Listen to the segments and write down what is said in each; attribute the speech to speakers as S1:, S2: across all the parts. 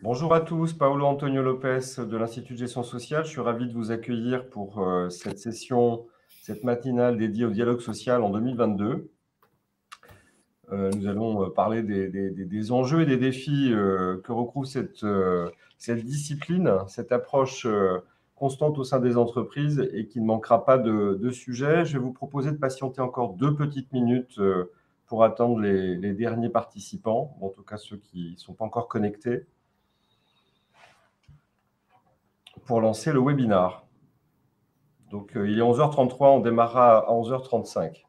S1: Bonjour à tous, Paolo Antonio Lopez de l'Institut de gestion sociale. Je suis ravi de vous accueillir pour cette session, cette matinale dédiée au dialogue social en 2022. Nous allons parler des enjeux et des défis que recouvre cette discipline, cette approche constante au sein des entreprises et qui ne manquera pas de sujets. Je vais vous proposer de patienter encore 2 petites minutes pour attendre les derniers participants, en tout cas ceux qui ne sont pas encore connectés, pour lancer le webinar. Donc, il est 11h33, on démarrera à 11h35.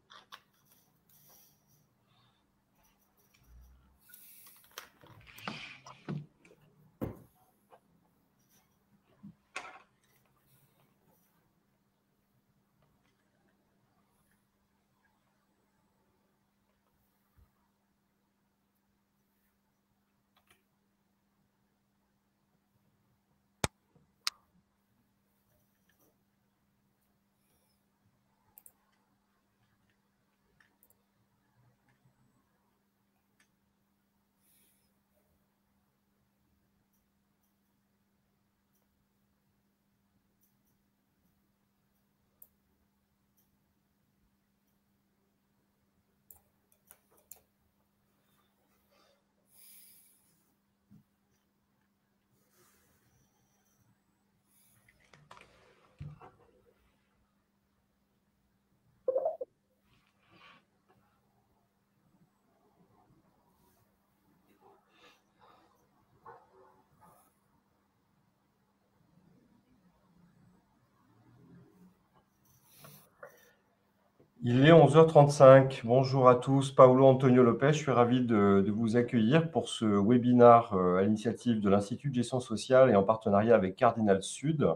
S1: Il est 11h35. Bonjour à tous, Paolo Antonio Lopez. Je suis ravi de vous accueillir pour ce webinar à l'initiative de l'Institut de gestion sociale et en partenariat avec Cardinal Sud,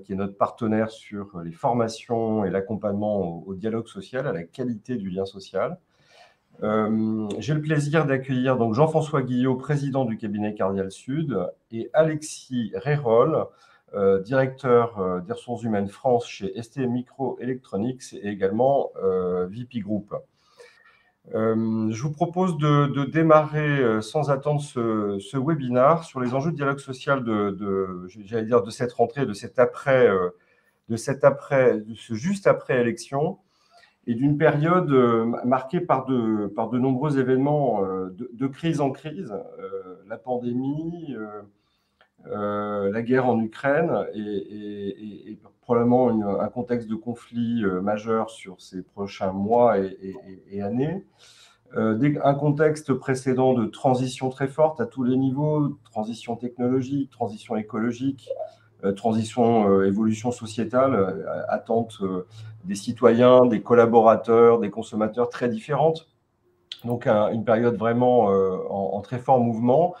S1: qui est notre partenaire sur les formations et l'accompagnement au dialogue social, à la qualité du lien social. J'ai le plaisir d'accueillir donc Jean-François Guillot, président du cabinet Cardinal Sud, et Alexis Rérol, directeur des ressources humaines France chez ST Microelectronics et également VP Group. Je vous propose de démarrer sans attendre ce webinar sur les enjeux de dialogue social j'allais dire de cette rentrée, de ce juste après élection, et d'une période marquée par de nombreux événements de crise en crise, la pandémie, la guerre en Ukraine et probablement un contexte de conflit majeur sur ces prochains mois et années. Un contexte précédent de transition très forte à tous les niveaux, transition technologique, transition écologique, transition, évolution sociétale, attente des citoyens, des collaborateurs, des consommateurs très différentes. Donc une période vraiment en très fort mouvement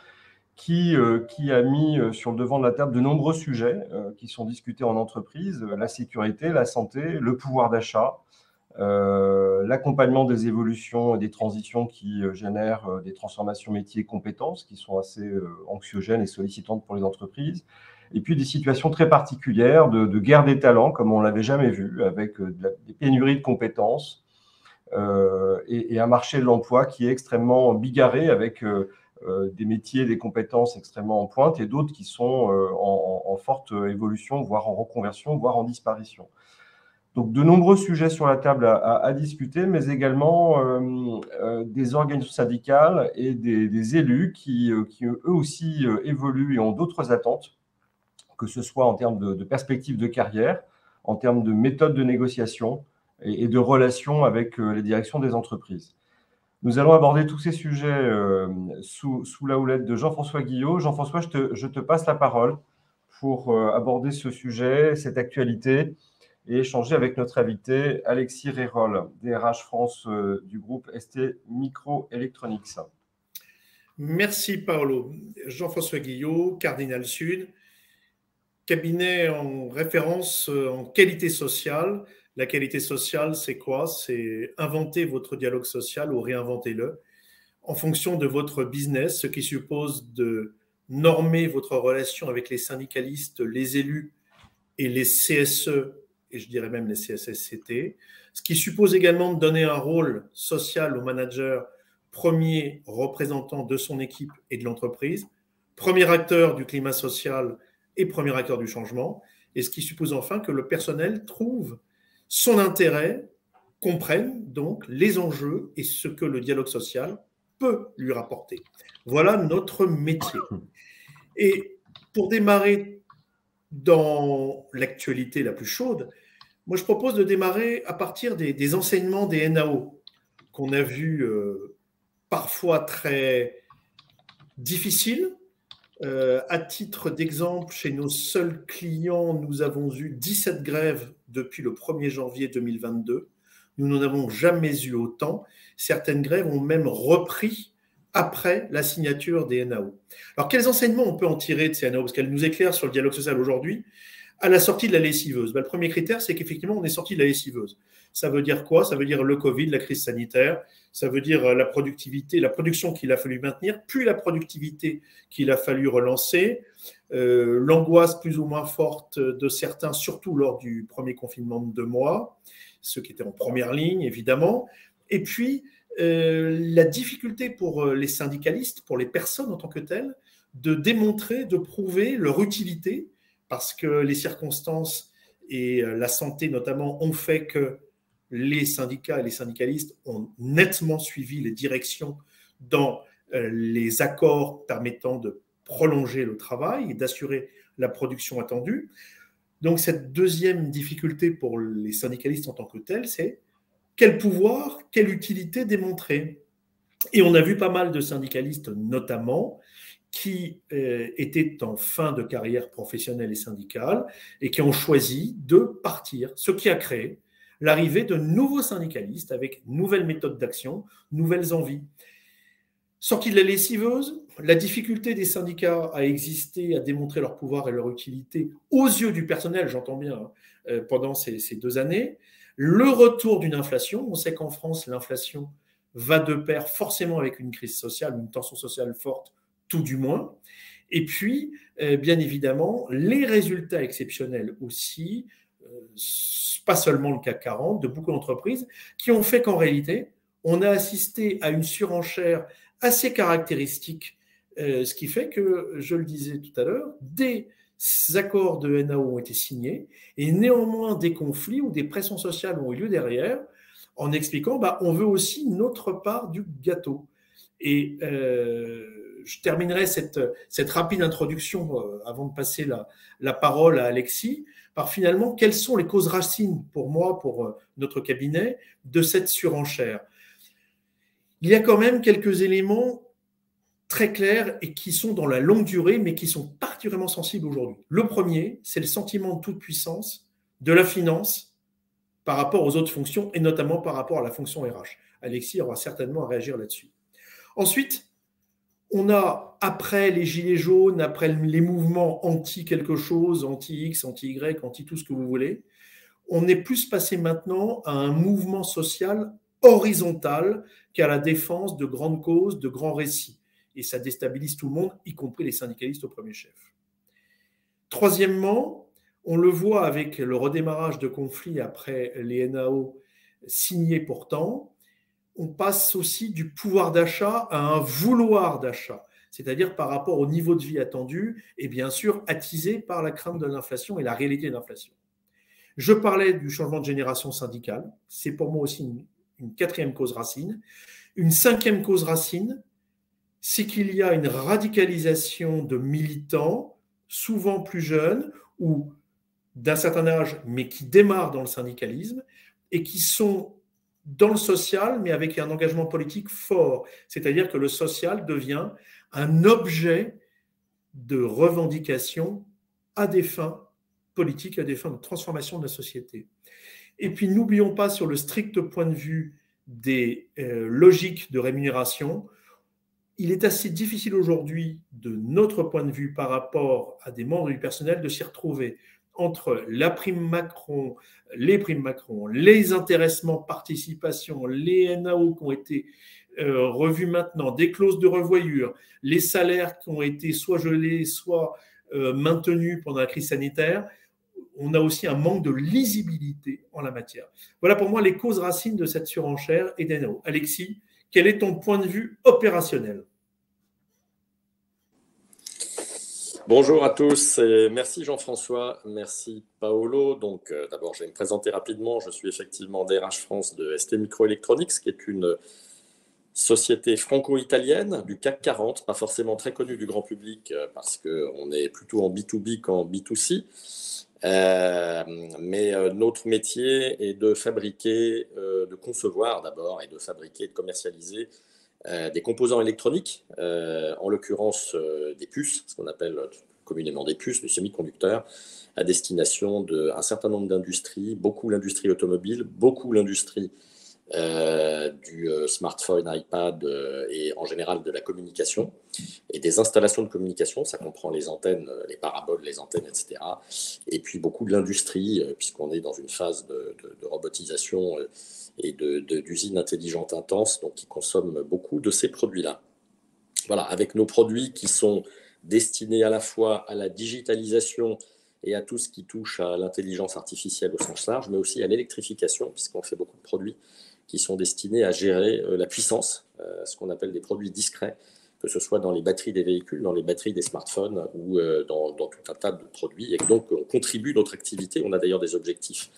S1: qui a mis sur le devant de la table de nombreux sujets qui sont discutés en entreprise, la sécurité, la santé, le pouvoir d'achat, l'accompagnement des évolutions et des transitions qui génèrent des transformations métiers et compétences qui sont assez anxiogènes et sollicitantes pour les entreprises, et puis des situations très particulières de guerre des talents, comme on ne l'avait jamais vu, avec des pénuries de compétences et un marché de l'emploi qui est extrêmement bigarré, avec des métiers, des compétences extrêmement en pointe et d'autres qui sont en forte évolution, voire en reconversion, voire en disparition. Donc, de nombreux sujets sur la table à discuter, mais également des organisations syndicales et des élus qui eux aussi évoluent et ont d'autres attentes, que ce soit en termes de perspectives de carrière, en termes de méthodes de négociation et de relations avec les directions des entreprises. Nous allons aborder tous ces sujets sous la houlette de Jean-François Guillot. Jean-François, je te passe la parole pour aborder ce sujet, cette actualité, et échanger avec notre invité Alexis Rérol, DRH France du groupe ST Microelectronics.
S2: Merci Paolo. Jean-François Guillot, Cardinal Sud, cabinet en référence en qualité sociale. La qualité sociale, c'est quoi? C'est inventer votre dialogue social ou réinventer-le en fonction de votre business, ce qui suppose de normer votre relation avec les syndicalistes, les élus et les CSE, et je dirais même les CSSCT, ce qui suppose également de donner un rôle social au manager, premier représentant de son équipe et de l'entreprise, premier acteur du climat social et premier acteur du changement, et ce qui suppose enfin que le personnel trouve son intérêt, comprenne donc les enjeux et ce que le dialogue social peut lui rapporter. Voilà notre métier. Et pour démarrer dans l'actualité la plus chaude, moi je propose de démarrer à partir des enseignements des NAO qu'on a vus parfois très difficiles. À titre d'exemple, chez nos seuls clients, nous avons eu 17 grèves depuis le 1er janvier 2022. Nous n'en avons jamais eu autant. Certaines grèves ont même repris après la signature des NAO. Alors, quels enseignements on peut en tirer de ces NAO? Parce qu'elles nous éclairent sur le dialogue social aujourd'hui. À la sortie de la lessiveuse, le premier critère, c'est qu'effectivement, on est sorti de la lessiveuse. Ça veut dire quoi? Ça veut dire le Covid, la crise sanitaire, ça veut dire la productivité, la production qu'il a fallu maintenir, puis la productivité qu'il a fallu relancer, l'angoisse plus ou moins forte de certains, surtout lors du premier confinement de 2 mois, ceux qui étaient en première ligne, évidemment, et puis la difficulté pour les syndicalistes, pour les personnes en tant que telles, de démontrer, de prouver leur utilité, parce que les circonstances et la santé notamment ont fait que les syndicats et les syndicalistes ont nettement suivi les directions dans les accords permettant de prolonger le travail et d'assurer la production attendue. Donc cette deuxième difficulté pour les syndicalistes en tant que tels, c'est quel pouvoir, quelle utilité démontrer. Et on a vu pas mal de syndicalistes notamment qui étaient en fin de carrière professionnelle et syndicale et qui ont choisi de partir, ce qui a créé l'arrivée de nouveaux syndicalistes avec nouvelles méthodes d'action, nouvelles envies. Sortie de la lessiveuse, la difficulté des syndicats à exister, à démontrer leur pouvoir et leur utilité aux yeux du personnel, j'entends bien, pendant ces 2 années. Le retour d'une inflation, on sait qu'en France, l'inflation va de pair forcément avec une crise sociale, une tension sociale forte, tout du moins. Et puis, bien évidemment, les résultats exceptionnels aussi, pas seulement le CAC 40, de beaucoup d'entreprises, qui ont fait qu'en réalité, on a assisté à une surenchère assez caractéristique, ce qui fait que, je le disais tout à l'heure, des accords de NAO ont été signés et néanmoins des conflits ou des pressions sociales ont eu lieu derrière en expliquant on veut aussi notre part du gâteau. Et je terminerai cette rapide introduction avant de passer la parole à Alexis par finalement quelles sont les causes racines pour moi, pour notre cabinet, de cette surenchère. Il y a quand même quelques éléments très clairs et qui sont dans la longue durée, mais qui sont particulièrement sensibles aujourd'hui. Le premier, c'est le sentiment de toute puissance de la finance par rapport aux autres fonctions, et notamment par rapport à la fonction RH. Alexis aura certainement à réagir là-dessus. Ensuite, on a, après les gilets jaunes, après les mouvements anti-quelque chose, anti-X, anti-Y, anti-tout ce que vous voulez, on est plus passé maintenant à un mouvement social horizontal qu'à la défense de grandes causes, de grands récits. Et ça déstabilise tout le monde, y compris les syndicalistes au premier chef. Troisièmement, on le voit avec le redémarrage de conflits après les NAO signés pourtant, on passe aussi du pouvoir d'achat à un vouloir d'achat, c'est-à-dire par rapport au niveau de vie attendu et bien sûr attisé par la crainte de l'inflation et la réalité de l'inflation. Je parlais du changement de génération syndicale, c'est pour moi aussi une quatrième cause racine. Une cinquième cause racine, c'est qu'il y a une radicalisation de militants, souvent plus jeunes ou d'un certain âge, mais qui démarrent dans le syndicalisme et qui sont dans le social, mais avec un engagement politique fort. C'est-à-dire que le social devient un objet de revendication à des fins politiques, à des fins de transformation de la société. Et puis, n'oublions pas sur le strict point de vue des logiques de rémunération, il est assez difficile aujourd'hui, de notre point de vue par rapport à des membres du personnel, de s'y retrouver entre la prime Macron, les intéressements, participations, les NAO qui ont été revus maintenant, des clauses de revoyure, les salaires qui ont été soit gelés, soit maintenus pendant la crise sanitaire. On a aussi un manque de lisibilité en la matière. Voilà pour moi les causes racines de cette surenchère et des NAO. Alexis, quel est ton point de vue opérationnel ?
S3: Bonjour à tous et merci Jean-François, merci Paolo. Donc d'abord je vais me présenter rapidement, je suis effectivement DRH France de ST Microelectronics qui est une société franco-italienne du CAC 40, pas forcément très connue du grand public parce qu'on est plutôt en B2B qu'en B2C. Mais notre métier est de fabriquer, de concevoir d'abord et de fabriquer, de commercialiser des composants électroniques, en l'occurrence des puces, ce qu'on appelle communément des puces, des semi-conducteurs, à destination d'un certain nombre d'industries, beaucoup l'industrie automobile, beaucoup l'industrie du smartphone, iPad et en général de la communication et des installations de communication, ça comprend les antennes, les paraboles, les antennes, etc. Et puis beaucoup de l'industrie, puisqu'on est dans une phase de robotisation et d'usines intelligentes intenses, donc qui consomment beaucoup de ces produits-là. Voilà, avec nos produits qui sont destinés à la fois à la digitalisation et à tout ce qui touche à l'intelligence artificielle au sens large, mais aussi à l'électrification, puisqu'on fait beaucoup de produits qui sont destinés à gérer la puissance, ce qu'on appelle des produits discrets, que ce soit dans les batteries des véhicules, dans les batteries des smartphones ou dans tout un tas de produits. Et donc, on contribue notre activité. On a d'ailleurs des objectifs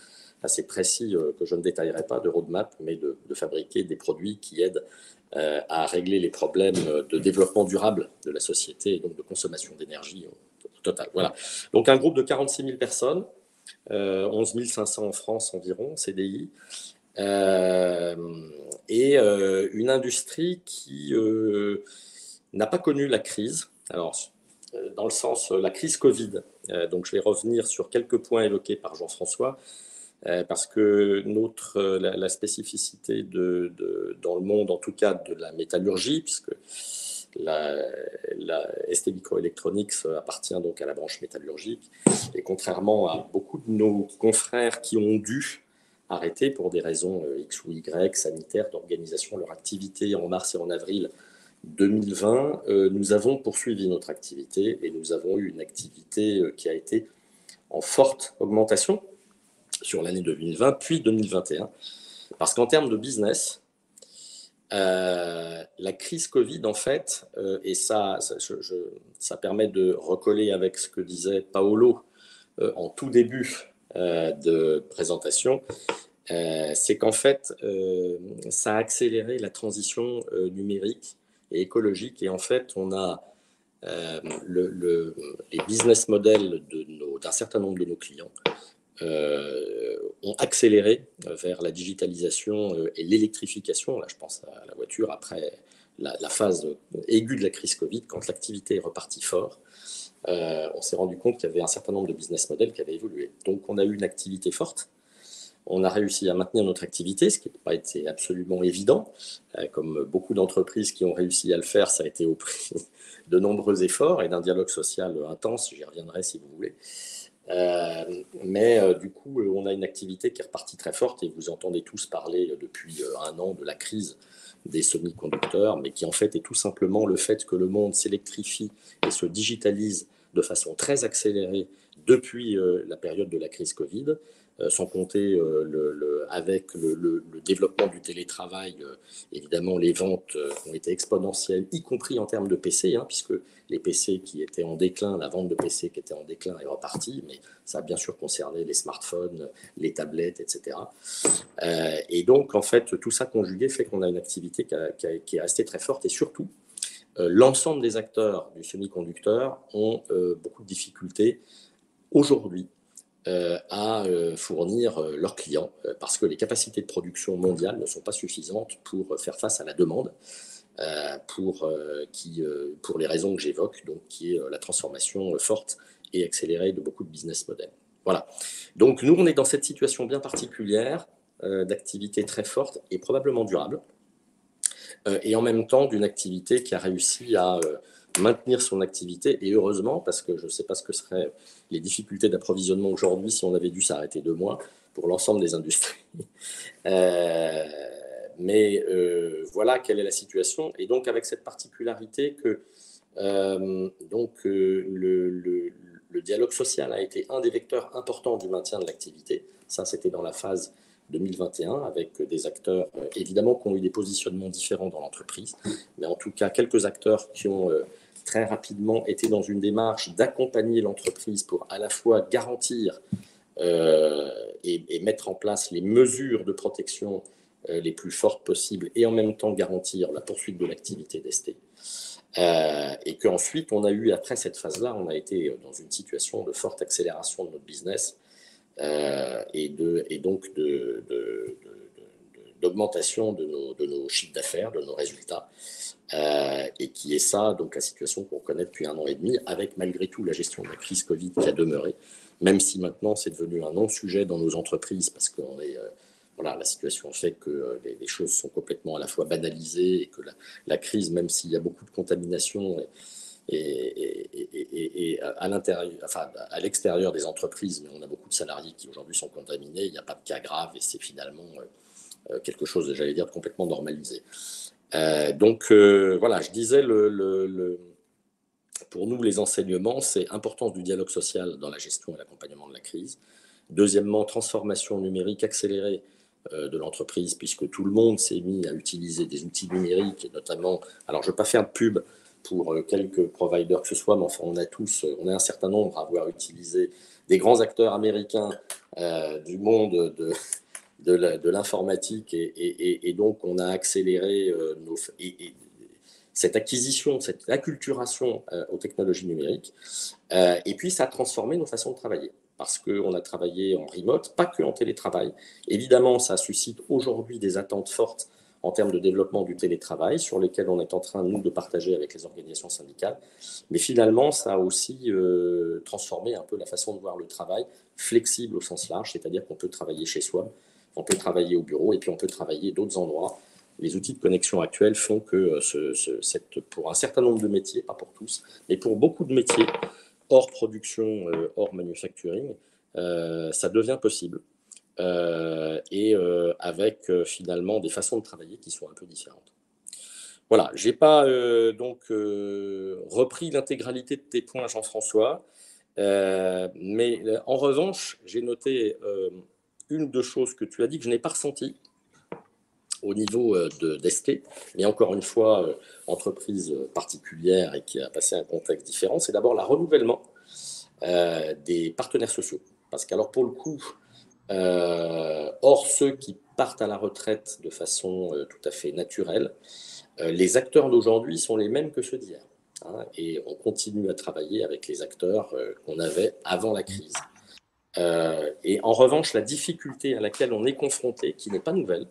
S3: assez précis que je ne détaillerai pas de roadmap, mais de fabriquer des produits qui aident à régler les problèmes de développement durable de la société et donc de consommation d'énergie au total. Voilà. Donc, un groupe de 46 000 personnes, 11 500 en France environ, CDI. Et une industrie qui n'a pas connu la crise. Alors, dans le sens, la crise Covid. Donc, je vais revenir sur quelques points évoqués par Jean-François, parce que la spécificité dans le monde, en tout cas de la métallurgie, puisque la ST Microelectronics appartient donc à la branche métallurgique, et contrairement à beaucoup de nos confrères qui ont dû arrêter pour des raisons X ou Y, sanitaires, d'organisation, leur activité en mars et en avril 2020, nous avons poursuivi notre activité et nous avons eu une activité qui a été en forte augmentation sur l'année 2020 puis 2021. Parce qu'en termes de business, la crise Covid, en fait, et ça permet de recoller avec ce que disait Paolo en tout début de présentation, c'est qu'en fait, ça a accéléré la transition numérique et écologique. Et en fait, on a les business models d'un certain nombre de nos clients ont accéléré vers la digitalisation et l'électrification. Là, je pense à la voiture après la phase aiguë de la crise Covid, quand l'activité est repartie fort. On s'est rendu compte qu'il y avait un certain nombre de business models qui avaient évolué. Donc, on a eu une activité forte. On a réussi à maintenir notre activité, ce qui n'a pas été absolument évident. Comme beaucoup d'entreprises qui ont réussi à le faire, ça a été au prix de nombreux efforts et d'un dialogue social intense. J'y reviendrai si vous voulez. Mais du coup, on a une activité qui est repartie très forte et vous entendez tous parler depuis un an de la crise des semi-conducteurs, mais qui en fait est tout simplement le fait que le monde s'électrifie et se digitalise de façon très accélérée depuis la période de la crise Covid, sans compter avec le développement du télétravail, évidemment les ventes ont été exponentielles, y compris en termes de PC, puisque les PC qui étaient en déclin, la vente de PC qui était en déclin est repartie, mais ça a bien sûr concerné les smartphones, les tablettes, etc. Et donc, en fait, tout ça conjugué fait qu'on a une activité qui est restée très forte et surtout, l'ensemble des acteurs du semi-conducteur ont beaucoup de difficultés aujourd'hui à fournir leurs clients parce que les capacités de production mondiales ne sont pas suffisantes pour faire face à la demande. Pour les raisons que j'évoque, donc qui est la transformation forte et accélérée de beaucoup de business models. Voilà. Donc nous, on est dans cette situation bien particulière d'activité très forte et probablement durable, et en même temps d'une activité qui a réussi à maintenir son activité, et heureusement, parce que je ne sais pas ce que seraient les difficultés d'approvisionnement aujourd'hui si on avait dû s'arrêter 2 mois pour l'ensemble des industries. Mais voilà quelle est la situation. Et donc, avec cette particularité que le dialogue social a été un des vecteurs importants du maintien de l'activité. Ça, c'était dans la phase 2021 avec des acteurs, évidemment, qui ont eu des positionnements différents dans l'entreprise, mais en tout cas, quelques acteurs qui ont très rapidement été dans une démarche d'accompagner l'entreprise pour à la fois garantir et mettre en place les mesures de protection les plus fortes possibles et en même temps garantir la poursuite de l'activité d'Est. Et qu'ensuite, on a eu, après cette phase-là, on a été dans une situation de forte accélération de notre business et donc d'augmentation de nos chiffres d'affaires, de nos résultats, et qui est ça, donc la situation qu'on connaît depuis 1 an et demi, avec malgré tout la gestion de la crise Covid qui a demeuré, même si maintenant c'est devenu un non-sujet dans nos entreprises, parce que voilà, la situation fait que les choses sont complètement à la fois banalisées et que la crise, même s'il y a beaucoup de contamination et à l'intérieur, enfin à l'extérieur des entreprises, mais on a beaucoup de salariés qui aujourd'hui sont contaminés, il n'y a pas de cas graves et c'est finalement quelque chose, j'allais dire, de complètement normalisé. Donc voilà, je disais, pour nous, les enseignements, c'est l'importance du dialogue social dans la gestion et l'accompagnement de la crise. Deuxièmement, transformation numérique accélérée de l'entreprise, puisque tout le monde s'est mis à utiliser des outils numériques, et notamment, alors je ne vais pas faire de pub pour quelques providers que ce soit, mais enfin on est un certain nombre à avoir utilisé des grands acteurs américains du monde de l'informatique, et donc on a accéléré cette acquisition, cette acculturation aux technologies numériques, et puis ça a transformé nos façons de travailler. Parce qu'on a travaillé en remote, pas que en télétravail. Évidemment, ça suscite aujourd'hui des attentes fortes en termes de développement du télétravail, sur lesquels on est en train, nous, de partager avec les organisations syndicales. Mais finalement, ça a aussi transformé un peu la façon de voir le travail, flexible au sens large, c'est-à-dire qu'on peut travailler chez soi, on peut travailler au bureau, et puis on peut travailler d'autres endroits. Les outils de connexion actuels font que pour un certain nombre de métiers, pas pour tous, mais pour beaucoup de métiers, hors production, hors manufacturing, ça devient possible. Avec finalement des façons de travailler qui sont un peu différentes. Voilà, je n'ai pas repris l'intégralité de tes points, Jean-François, mais en revanche, j'ai noté une ou deux choses que tu as dit que je n'ai pas ressenties au niveau d'Est, mais encore une fois, entreprise particulière et qui a passé un contexte différent, c'est d'abord le renouvellement des partenaires sociaux. Parce qu'alors pour le coup, hors ceux qui partent à la retraite de façon tout à fait naturelle, les acteurs d'aujourd'hui sont les mêmes que ceux d'hier. Hein, et on continue à travailler avec les acteurs qu'on avait avant la crise. Et en revanche, la difficulté à laquelle on est confronté, qui n'est pas nouvelle,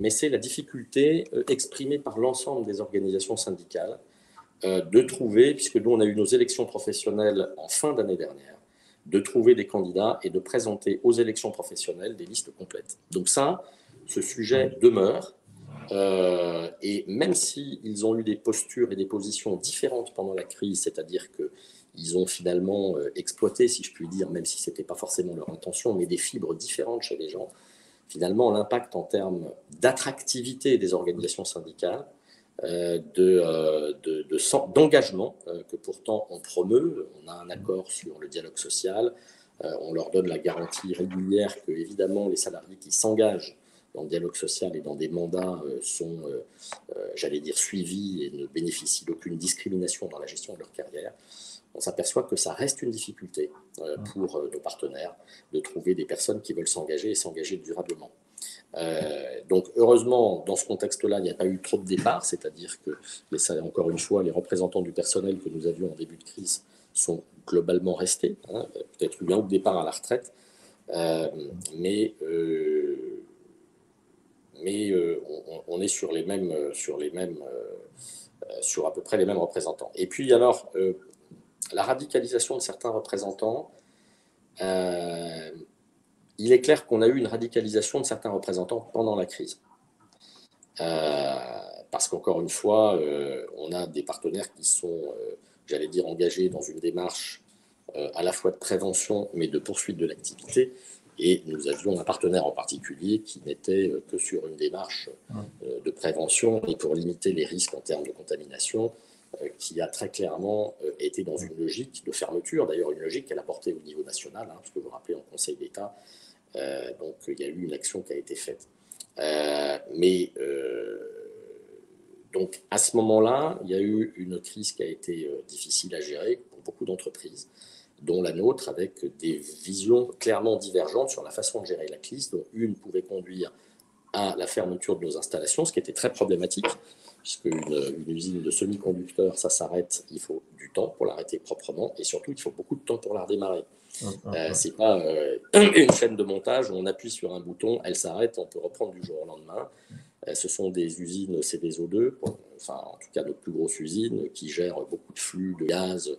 S3: mais c'est la difficulté exprimée par l'ensemble des organisations syndicales de trouver, puisque nous on a eu nos élections professionnelles en fin d'année dernière, de trouver des candidats et de présenter aux élections professionnelles des listes complètes. Donc ça, ce sujet demeure, et même s'ils ont eu des postures et des positions différentes pendant la crise, c'est-à-dire qu'ils ont finalement exploité, si je puis dire, même si ce n'était pas forcément leur intention, mais des fibres différentes chez les gens, finalement l'impact en termes d'attractivité des organisations syndicales, d'engagement que pourtant on promeut. On a un accord sur le dialogue social, on leur donne la garantie régulière que évidemment les salariés qui s'engagent dans le dialogue social et dans des mandats sont, j'allais dire, suivis et ne bénéficient d'aucune discrimination dans la gestion de leur carrière. On s'aperçoit que ça reste une difficulté pour nos partenaires de trouver des personnes qui veulent s'engager et s'engager durablement. Donc heureusement, dans ce contexte-là, il n'y a pas eu trop de départs, c'est-à-dire que, encore une fois, les représentants du personnel que nous avions en début de crise sont globalement restés, hein, peut-être eu un ou deux départs à la retraite, on est sur à peu près les mêmes représentants. Et puis alors, la radicalisation de certains représentants, il est clair qu'on a eu une radicalisation de certains représentants pendant la crise. Parce qu'encore une fois, on a des partenaires qui sont, j'allais dire, engagés dans une démarche à la fois de prévention, mais de poursuite de l'activité. Et nous avions un partenaire en particulier qui n'était que sur une démarche de prévention et pour limiter les risques en termes de contamination, qui a très clairement été dans une logique de fermeture, d'ailleurs une logique qu'elle a portée au niveau national, hein, parce que vous vous rappelez, en Conseil d'État, Donc, il y a eu une action qui a été faite. Donc, à ce moment-là, il y a eu une crise qui a été difficile à gérer pour beaucoup d'entreprises, dont la nôtre, avec des visions clairement divergentes sur la façon de gérer la crise, dont une pouvait conduire à la fermeture de nos installations, ce qui était très problématique, puisque une usine de semi-conducteurs, ça s'arrête, il faut du temps pour l'arrêter proprement, et surtout, il faut beaucoup de temps pour la redémarrer. C'est pas une chaîne de montage où on appuie sur un bouton, elle s'arrête, on peut reprendre du jour au lendemain. Ce sont des usines CDSO2, enfin en tout cas notre plus grosse usine, qui gère beaucoup de flux de gaz,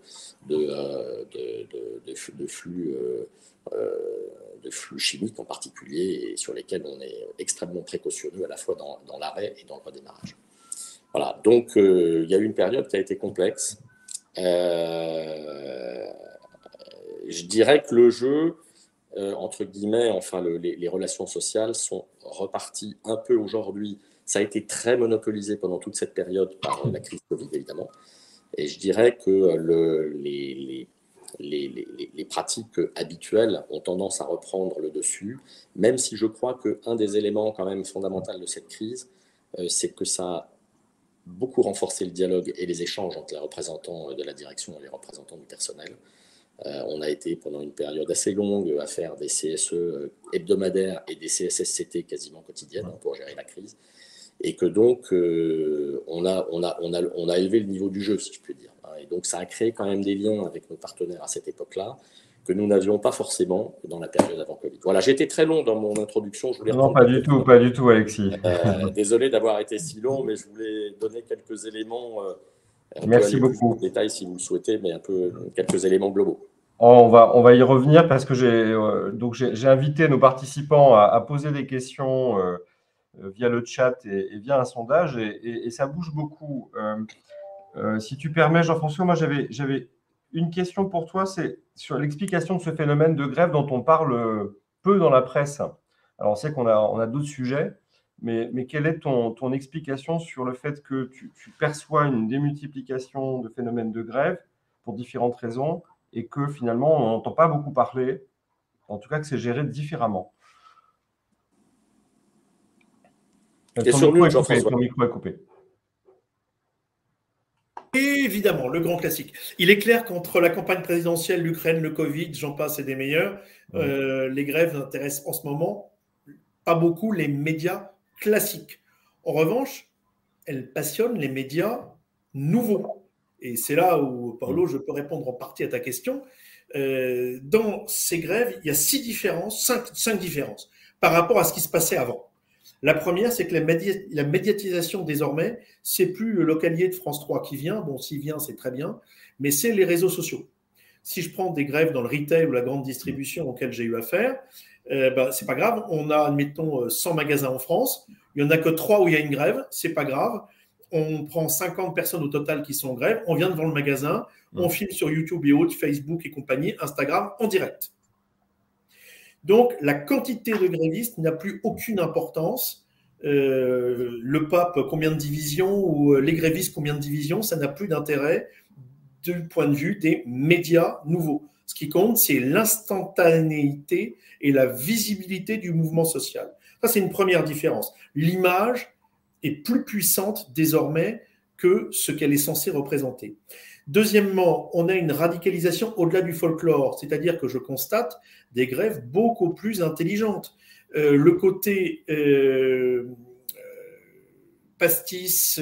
S3: de flux chimiques en particulier, et sur lesquels on est extrêmement précautionneux à la fois dans l'arrêt et dans le redémarrage. Voilà, donc il y a eu une période qui a été complexe. Je dirais que le jeu, entre guillemets, enfin les relations sociales sont reparties un peu aujourd'hui. Ça a été très monopolisé pendant toute cette période par la crise Covid, évidemment. Et je dirais que les pratiques habituelles ont tendance à reprendre le dessus, même si je crois qu'un des éléments quand même fondamentaux de cette crise, c'est que ça a beaucoup renforcé le dialogue et les échanges entre les représentants de la direction et les représentants du personnel. On a été pendant une période assez longue à faire des CSE hebdomadaires et des CSSCT quasiment quotidiennes pour gérer la crise, et que donc on a élevé le niveau du jeu, si je puis dire. Et donc ça a créé quand même des liens avec nos partenaires à cette époque-là que nous n'avions pas forcément dans la période avant Covid. Voilà, j'ai été très long dans mon introduction. Je voulais
S1: non, pas du tout, Alexis.
S3: Désolé d'avoir été si long, mais je voulais donner quelques éléments.
S1: Merci beaucoup.
S3: En détail si vous le souhaitez, mais un peu quelques éléments globaux.
S1: On va y revenir parce que j'ai invité nos participants à poser des questions via le chat et via un sondage, et ça bouge beaucoup. Si tu permets, Jean-François, moi j'avais une question pour toi, c'est sur l'explication de ce phénomène de grève dont on parle peu dans la presse. Alors on sait qu'on a d'autres sujets, mais quelle est ton explication sur le fait que tu perçois une démultiplication de phénomènes de grève pour différentes raisons et que finalement on n'entend pas beaucoup parler, en tout cas que c'est géré différemment? Ton micro est coupé.
S2: Évidemment, le grand classique. Il est clair qu'entre la campagne présidentielle, l'Ukraine, le Covid, j'en passe et des meilleurs, les grèves n'intéressent en ce moment pas beaucoup les médias classiques. En revanche, elles passionnent les médias nouveaux. Et c'est là où, Paolo, je peux répondre en partie à ta question. Dans ces grèves, il y a cinq différences par rapport à ce qui se passait avant. La première, c'est que la médiatisation désormais, c'est plus le localier de France 3 qui vient. Bon, s'il vient, c'est très bien, mais c'est les réseaux sociaux. Si je prends des grèves dans le retail ou la grande distribution auxquelles j'ai eu affaire, c'est pas grave. On a, admettons, 100 magasins en France. Il n'y en a que 3 où il y a une grève. C'est pas grave. On prend 50 personnes au total qui sont en grève. On vient devant le magasin. On filme sur YouTube et autres, Facebook et compagnie, Instagram en direct. Donc, la quantité de grévistes n'a plus aucune importance. Le pape, combien de divisions, ou les grévistes, combien de divisions, ça n'a plus d'intérêt du point de vue des médias nouveaux. Ce qui compte, c'est l'instantanéité et la visibilité du mouvement social. Ça, c'est une première différence. L'image est plus puissante désormais que ce qu'elle est censée représenter. Deuxièmement, on a une radicalisation au-delà du folklore, c'est-à-dire que je constate des grèves beaucoup plus intelligentes. Le côté pastis,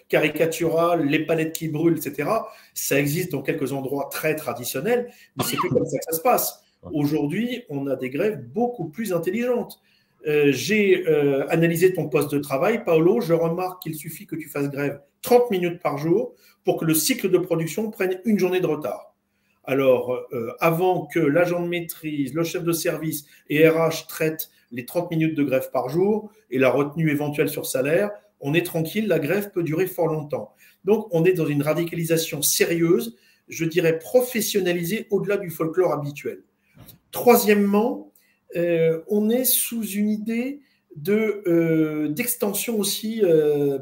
S2: caricatural, les palettes qui brûlent, etc., ça existe dans quelques endroits très traditionnels, mais c'est plus comme ça que ça se passe. Aujourd'hui, on a des grèves beaucoup plus intelligentes. J'ai analysé ton poste de travail, Paolo. Je remarque qu'il suffit que tu fasses grève 30 minutes par jour pour que le cycle de production prenne une journée de retard. Alors, avant que l'agent de maîtrise, le chef de service et RH traitent les 30 minutes de grève par jour et la retenue éventuelle sur salaire, on est tranquille, la grève peut durer fort longtemps. Donc, on est dans une radicalisation sérieuse, je dirais professionnalisée au-delà du folklore habituel. Troisièmement, on est sous une idée d'extension aussi,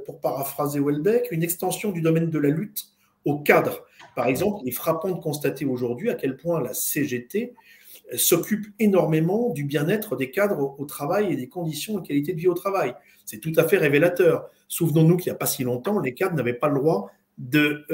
S2: pour paraphraser Houellebecq, une extension du domaine de la lutte au cadre. Par exemple, il est frappant de constater aujourd'hui à quel point la CGT s'occupe énormément du bien-être des cadres au travail et des conditions de qualité de vie au travail. C'est tout à fait révélateur. Souvenons-nous qu'il n'y a pas si longtemps, les cadres n'avaient pas le droit de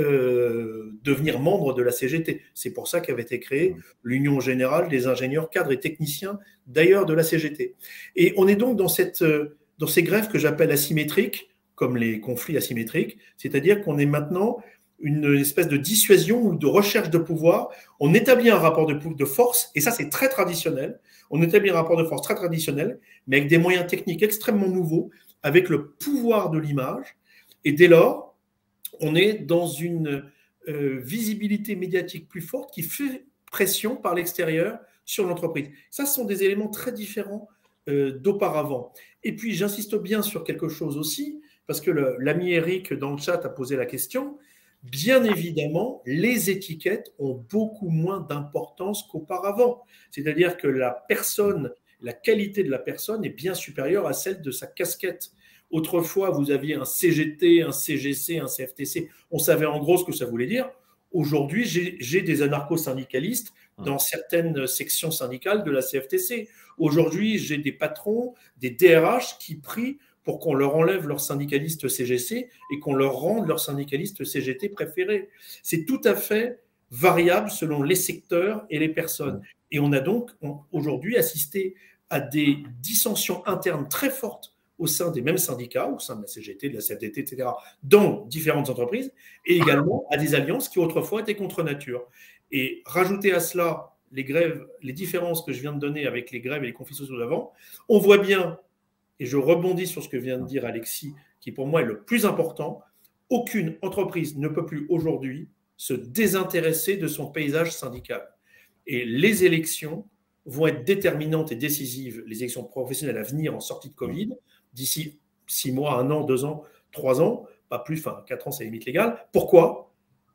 S2: devenir membre de la CGT. C'est pour ça qu'avait été créée l'Union générale des ingénieurs, cadres et techniciens, d'ailleurs de la CGT. Et on est donc dans ces grèves que j'appelle asymétriques, comme les conflits asymétriques, c'est-à-dire qu'on est maintenant une espèce de dissuasion ou de recherche de pouvoir. On établit un rapport de force, et ça c'est très traditionnel. On établit un rapport de force très traditionnel, mais avec des moyens techniques extrêmement nouveaux, avec le pouvoir de l'image. Et dès lors, on est dans une visibilité médiatique plus forte qui fait pression par l'extérieur sur l'entreprise. Ça, ce sont des éléments très différents d'auparavant. Et puis, j'insiste bien sur quelque chose aussi, parce que l'ami Eric dans le chat a posé la question. Bien évidemment, les étiquettes ont beaucoup moins d'importance qu'auparavant. C'est-à-dire que la qualité de la personne est bien supérieure à celle de sa casquette. Autrefois, vous aviez un CGT, un CGC, un CFTC. On savait en gros ce que ça voulait dire. Aujourd'hui, j'ai des anarcho-syndicalistes dans certaines sections syndicales de la CFTC. Aujourd'hui, j'ai des patrons, des DRH qui prient pour qu'on leur enlève leur syndicaliste CGC et qu'on leur rende leur syndicaliste CGT préféré. C'est tout à fait variable selon les secteurs et les personnes. Et on a donc aujourd'hui assisté à des dissensions internes très fortes au sein des mêmes syndicats, au sein de la CGT, de la CFDT, etc., dans différentes entreprises, et également à des alliances qui autrefois étaient contre nature. Et rajouter à cela les grèves, les différences que je viens de donner avec les grèves et les conflits sociaux d'avant, on voit bien, et je rebondis sur ce que vient de dire Alexis, qui pour moi est le plus important, aucune entreprise ne peut plus aujourd'hui se désintéresser de son paysage syndical. Et les élections vont être déterminantes et décisives, les élections professionnelles à venir en sortie de Covid, d'ici 6 mois, 1 an, 2 ans, 3 ans, pas plus, enfin 4 ans c'est limite légal. Pourquoi ?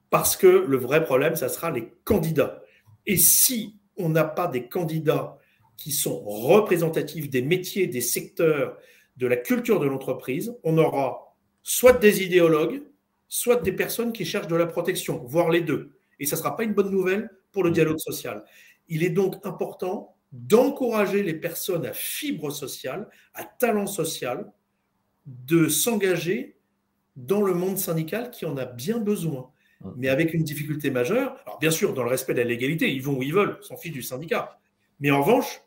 S2: Parce que le vrai problème, ça sera les candidats. Et si on n'a pas des candidats qui sont représentatifs des métiers, des secteurs, de la culture de l'entreprise, on aura soit des idéologues, soit des personnes qui cherchent de la protection, voire les deux. Et ça ne sera pas une bonne nouvelle pour le dialogue social. Il est donc important d'encourager les personnes à fibre sociale, à talent social, de s'engager dans le monde syndical qui en a bien besoin, mais avec une difficulté majeure. Alors bien sûr, dans le respect de la légalité, ils vont où ils veulent, s'en fichent du syndicat. Mais en revanche,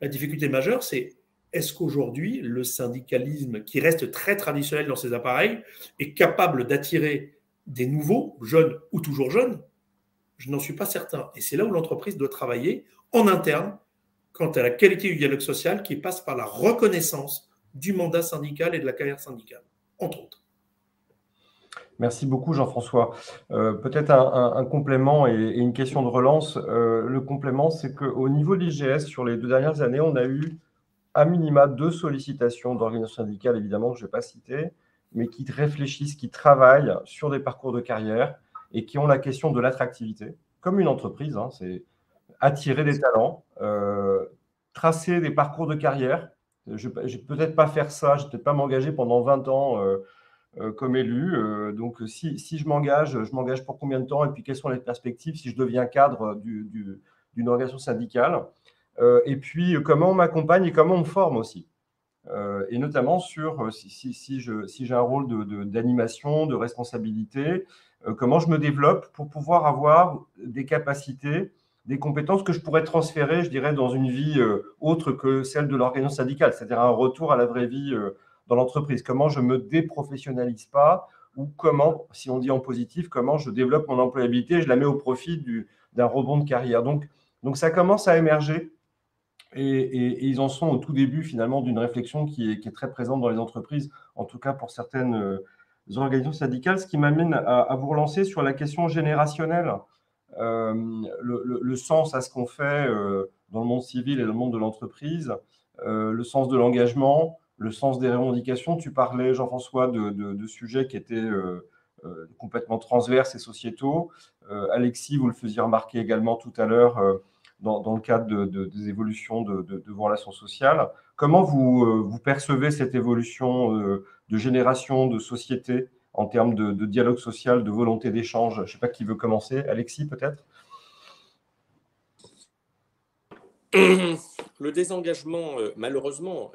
S2: la difficulté majeure, c'est est-ce qu'aujourd'hui, le syndicalisme, qui reste très traditionnel dans ses appareils, est capable d'attirer des nouveaux, jeunes ou toujours jeunes ? Je n'en suis pas certain. Et c'est là où l'entreprise doit travailler en interne quant à la qualité du dialogue social qui passe par la reconnaissance du mandat syndical et de la carrière syndicale, entre autres.
S1: Merci beaucoup Jean-François. Peut-être un complément et une question de relance. Le complément, c'est qu'au niveau de l'IGS, sur les 2 dernières années, on a eu à minima 2 sollicitations d'organisations syndicales, évidemment, que je ne vais pas citer, mais qui réfléchissent, qui travaillent sur des parcours de carrière et qui ont la question de l'attractivité, comme une entreprise, hein, c'est attirer des talents, tracer des parcours de carrière. Je ne vais peut-être pas faire ça, je ne vais peut-être pas m'engager pendant 20 ans comme élu. Donc, si je m'engage pour combien de temps et puis quelles sont les perspectives si je deviens cadre d'une organisation syndicale. Et puis, comment on m'accompagne et comment on me forme aussi. Et notamment sur si j'ai un rôle d'animation, de responsabilité, comment je me développe pour pouvoir avoir des capacités, des compétences que je pourrais transférer, je dirais, dans une vie autre que celle de l'organisation syndicale, c'est-à-dire un retour à la vraie vie dans l'entreprise. Comment je ne me déprofessionnalise pas ou comment, si on dit en positif, comment je développe mon employabilité et je la mets au profit d'un rebond de carrière. Donc, ça commence à émerger. Et ils en sont au tout début, finalement, d'une réflexion qui est très présente dans les entreprises, en tout cas pour certaines organisations syndicales, ce qui m'amène à vous relancer sur la question générationnelle, le sens à ce qu'on fait dans le monde civil et dans le monde de l'entreprise, le sens de l'engagement, le sens des revendications. Tu parlais, Jean-François, de sujets qui étaient complètement transverses et sociétaux. Alexis, vous le faisiez remarquer également tout à l'heure, dans le cadre des évolutions de vos relations sociales. Comment vous percevez cette évolution de génération, de société, en termes de dialogue social, de volonté d'échange? Je ne sais pas qui veut commencer. Alexis, peut-être?
S3: Le désengagement, malheureusement,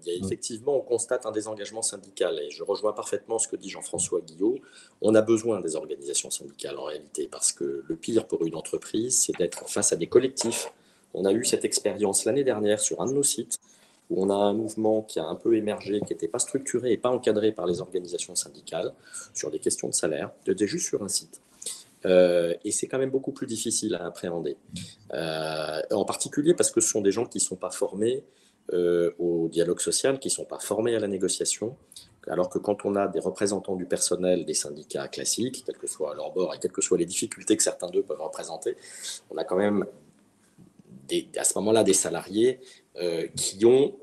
S3: effectivement, on constate un désengagement syndical et je rejoins parfaitement ce que dit Jean-François Guillot. On a besoin des organisations syndicales en réalité parce que le pire pour une entreprise, c'est d'être face à des collectifs. On a eu cette expérience l'année dernière sur un de nos sites où on a un mouvement qui a un peu émergé, qui n'était pas structuré et pas encadré par les organisations syndicales sur des questions de salaire. C'était juste sur un site. Et c'est quand même beaucoup plus difficile à appréhender. En particulier parce que ce sont des gens qui ne sont pas formés au dialogue social, qui ne sont pas formés à la négociation, alors que quand on a des représentants du personnel des syndicats classiques, quel que soit leur bord et quelles que soient les difficultés que certains d'eux peuvent représenter, on a quand même à ce moment-là des salariés qui ont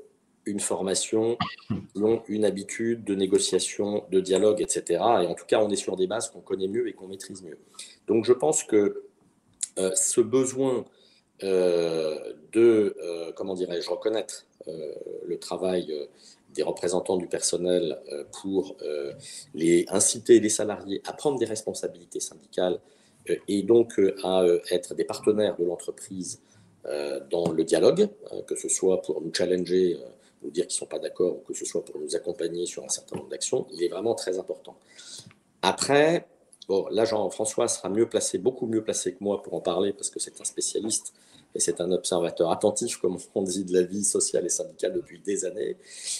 S3: une formation, qui ont une habitude de négociation, de dialogue, etc. Et en tout cas, on est sur des bases qu'on connaît mieux et qu'on maîtrise mieux. Donc, je pense que ce besoin comment dirais-je, reconnaître le travail des représentants du personnel pour inciter les salariés à prendre des responsabilités syndicales et donc à être des partenaires de l'entreprise dans le dialogue, que ce soit pour nous challenger, nous dire qu'ils ne sont pas d'accord, ou que ce soit pour nous accompagner sur un certain nombre d'actions, il est vraiment très important. Après, bon, là, Jean-François sera beaucoup mieux placé que moi pour en parler, parce que c'est un spécialiste et c'est un observateur attentif, comme on dit, de la vie sociale et syndicale depuis des années.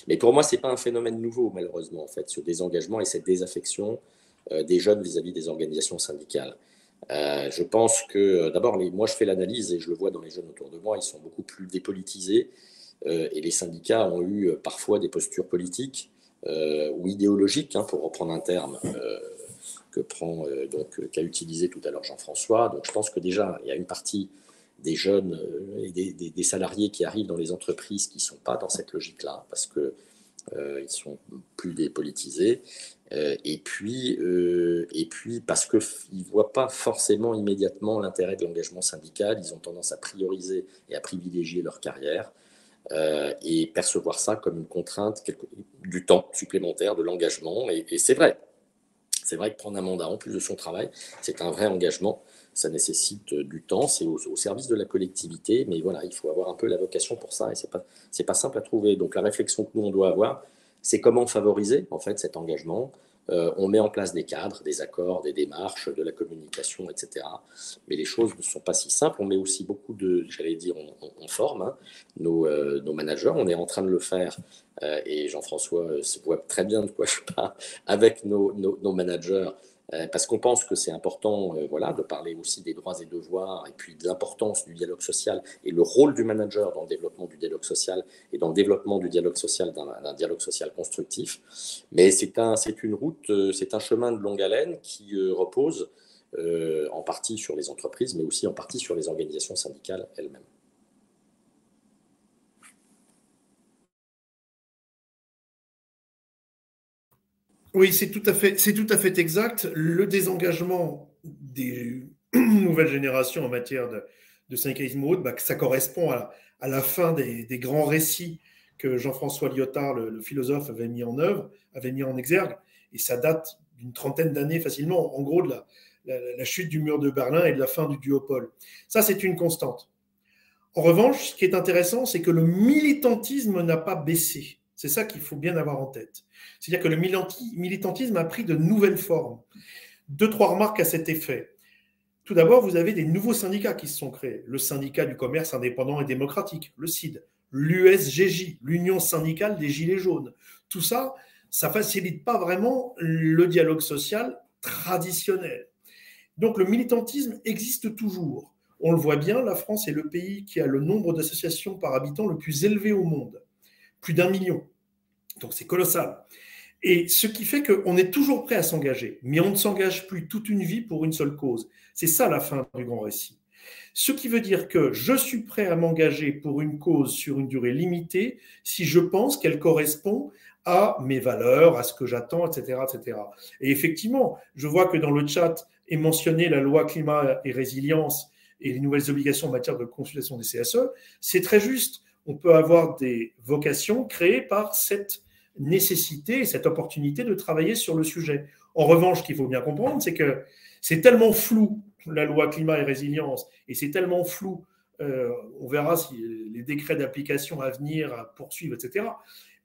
S3: Mais pour moi, ce n'est pas un phénomène nouveau, malheureusement, en fait, ce désengagement et cette désaffection des jeunes vis-à-vis des organisations syndicales. Je pense que, d'abord, moi, je fais l'analyse et je le vois dans les jeunes autour de moi, ils sont beaucoup plus dépolitisés. Et les syndicats ont eu parfois des postures politiques ou idéologiques, pour reprendre un terme qu'a utilisé tout à l'heure Jean-François. Donc je pense que déjà, il y a une partie des jeunes et des salariés qui arrivent dans les entreprises qui ne sont pas dans cette logique-là, parce qu'ils sont plus dépolitisés. Et puis parce qu'ils ne voient pas forcément immédiatement l'intérêt de l'engagement syndical, ils ont tendance à prioriser et à privilégier leur carrière. Et percevoir ça comme une contrainte du temps supplémentaire, de l'engagement. Et c'est vrai. C'est vrai que prendre un mandat en plus de son travail, c'est un vrai engagement. Ça nécessite du temps, c'est au service de la collectivité. Mais voilà, il faut avoir un peu la vocation pour ça et c'est pas simple à trouver. Donc la réflexion que nous, on doit avoir, c'est comment favoriser en fait cet engagement. On met en place des cadres, des accords, des démarches, de la communication, etc. Mais les choses ne sont pas si simples. On met aussi beaucoup on forme nos managers. On est en train de le faire et Jean-François voit très bien de quoi je parle avec nos managers. Parce qu'on pense que c'est important de parler aussi des droits et devoirs et puis de l'importance du dialogue social et le rôle du manager dans le développement du dialogue social et dans le développement du dialogue social, d'un dialogue social constructif. Mais c'est une route, c'est un chemin de longue haleine qui repose en partie sur les entreprises, mais aussi en partie sur les organisations syndicales elles-mêmes.
S2: Oui, c'est tout à fait exact. Le désengagement des nouvelles générations en matière de syndicalisme ou autre, ça correspond à la fin des grands récits que Jean-François Lyotard, le philosophe, avait mis en exergue. Et ça date d'une trentaine d'années facilement, en gros, de la chute du mur de Berlin et de la fin du duopole. Ça, c'est une constante. En revanche, ce qui est intéressant, c'est que le militantisme n'a pas baissé. C'est ça qu'il faut bien avoir en tête. C'est-à-dire que le militantisme a pris de nouvelles formes. 2-3 remarques à cet effet. Tout d'abord, vous avez des nouveaux syndicats qui se sont créés. Le syndicat du commerce indépendant et démocratique, le CID, l'USGJ, l'Union syndicale des Gilets jaunes. Tout ça, ça ne facilite pas vraiment le dialogue social traditionnel. Donc le militantisme existe toujours. On le voit bien, la France est le pays qui a le nombre d'associations par habitant le plus élevé au monde. Plus d'1 million. Donc c'est colossal. Et ce qui fait qu'on est toujours prêt à s'engager, mais on ne s'engage plus toute une vie pour une seule cause. C'est ça la fin du grand récit. Ce qui veut dire que je suis prêt à m'engager pour une cause sur une durée limitée si je pense qu'elle correspond à mes valeurs, à ce que j'attends, etc., etc. Et effectivement, je vois que dans le chat est mentionnée la loi climat et résilience et les nouvelles obligations en matière de consultation des CSE. C'est très juste. On peut avoir des vocations créées par cette nécessité et cette opportunité de travailler sur le sujet. En revanche, ce qu'il faut bien comprendre, c'est que c'est tellement flou, la loi climat et résilience, et c'est tellement flou On verra si les décrets d'application à venir poursuivent, etc.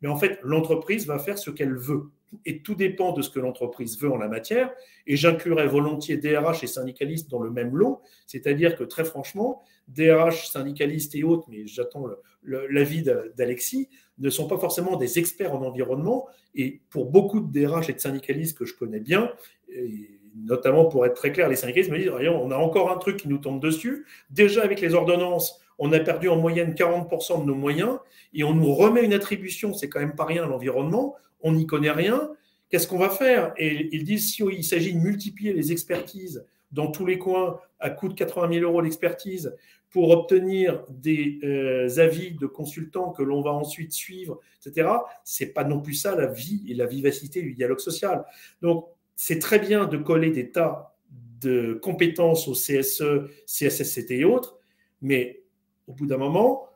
S2: Mais en fait, l'entreprise va faire ce qu'elle veut. Et tout dépend de ce que l'entreprise veut en la matière. Et j'inclurais volontiers DRH et syndicalistes dans le même lot. C'est-à-dire que très franchement, DRH, syndicalistes et autres, mais j'attends l'avis d'Alexis, ne sont pas forcément des experts en environnement. Et pour beaucoup de DRH et de syndicalistes que je connais bien, et notamment pour être très clair, les syndicalistes me disent, on a encore un truc qui nous tombe dessus. Déjà avec les ordonnances, on a perdu en moyenne 40% de nos moyens et on nous remet une attribution, c'est quand même pas rien l'environnement, on n'y connaît rien, qu'est-ce qu'on va faire? Et ils disent, si il s'agit de multiplier les expertises dans tous les coins à coût de 80 000 € l'expertise pour obtenir des avis de consultants que l'on va ensuite suivre, etc., c'est pas non plus ça la vie et la vivacité du dialogue social. Donc, c'est très bien de coller des tas de compétences au CSE, CSSCT et autres, mais au bout d'un moment,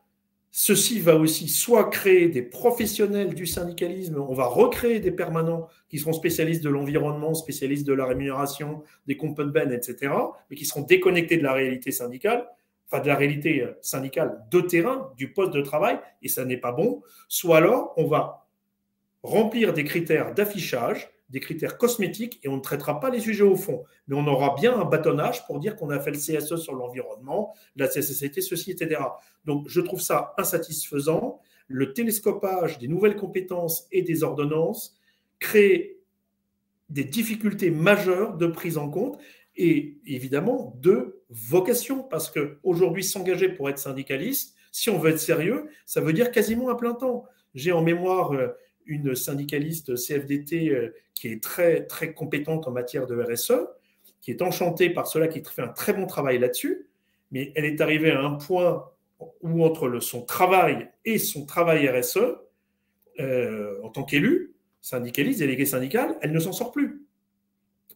S2: ceci va aussi soit créer des professionnels du syndicalisme, on va recréer des permanents qui seront spécialistes de l'environnement, spécialistes de la rémunération, des compenben, etc., mais qui seront déconnectés de la réalité syndicale, enfin de la réalité syndicale de terrain, du poste de travail, et ça n'est pas bon. Soit alors, on va remplir des critères d'affichage, des critères cosmétiques, et on ne traitera pas les sujets au fond. Mais on aura bien un bâtonnage pour dire qu'on a fait le CSE sur l'environnement, la CSST, ceci, etc. Donc, je trouve ça insatisfaisant. Le télescopage des nouvelles compétences et des ordonnances crée des difficultés majeures de prise en compte et évidemment de vocation, parce qu'aujourd'hui, s'engager pour être syndicaliste, si on veut être sérieux, ça veut dire quasiment à plein temps. J'ai en mémoire une syndicaliste CFDT qui est très, très compétente en matière de RSE, qui est enchantée par cela, qui fait un très bon travail là-dessus, mais elle est arrivée à un point où entre son travail et son travail RSE, en tant qu'élue, syndicaliste, déléguée syndicale, elle ne s'en sort plus.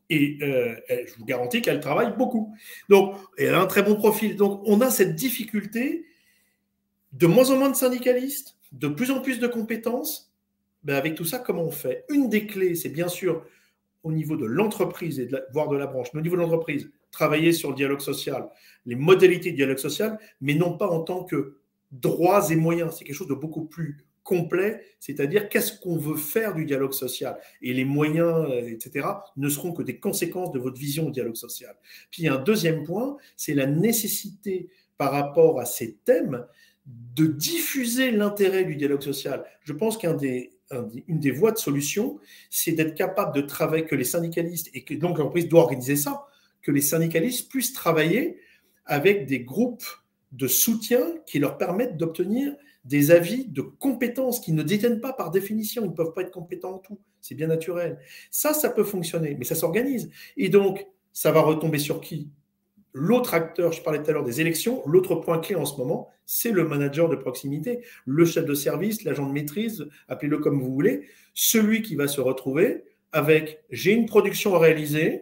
S2: Et je vous garantis qu'elle travaille beaucoup. Donc, elle a un très bon profil. Donc, on a cette difficulté de moins en moins de syndicalistes, de plus en plus de compétences. Ben avec tout ça, comment on fait? Une des clés, c'est bien sûr au niveau de l'entreprise, et voire de la branche, mais au niveau de l'entreprise, travailler sur le dialogue social, les modalités du dialogue social, mais non pas en tant que droits et moyens. C'est quelque chose de beaucoup plus complet, c'est-à-dire qu'est-ce qu'on veut faire du dialogue social. Et les moyens, etc., ne seront que des conséquences de votre vision du dialogue social. Puis il y a un deuxième point, c'est la nécessité par rapport à ces thèmes de diffuser l'intérêt du dialogue social. Je pense qu'une des voies de solution, c'est d'être capable de travailler, que les syndicalistes, et que donc l'entreprise doit organiser ça, que les syndicalistes puissent travailler avec des groupes de soutien qui leur permettent d'obtenir des avis de compétences qu'ils ne détiennent pas par définition. Ils ne peuvent pas être compétents en tout. C'est bien naturel. Ça peut fonctionner, mais ça s'organise. Et donc, ça va retomber sur qui? L'autre acteur, je parlais tout à l'heure des élections, l'autre point clé en ce moment, c'est le manager de proximité, le chef de service, l'agent de maîtrise, appelez-le comme vous voulez, celui qui va se retrouver avec « j'ai une production à réaliser,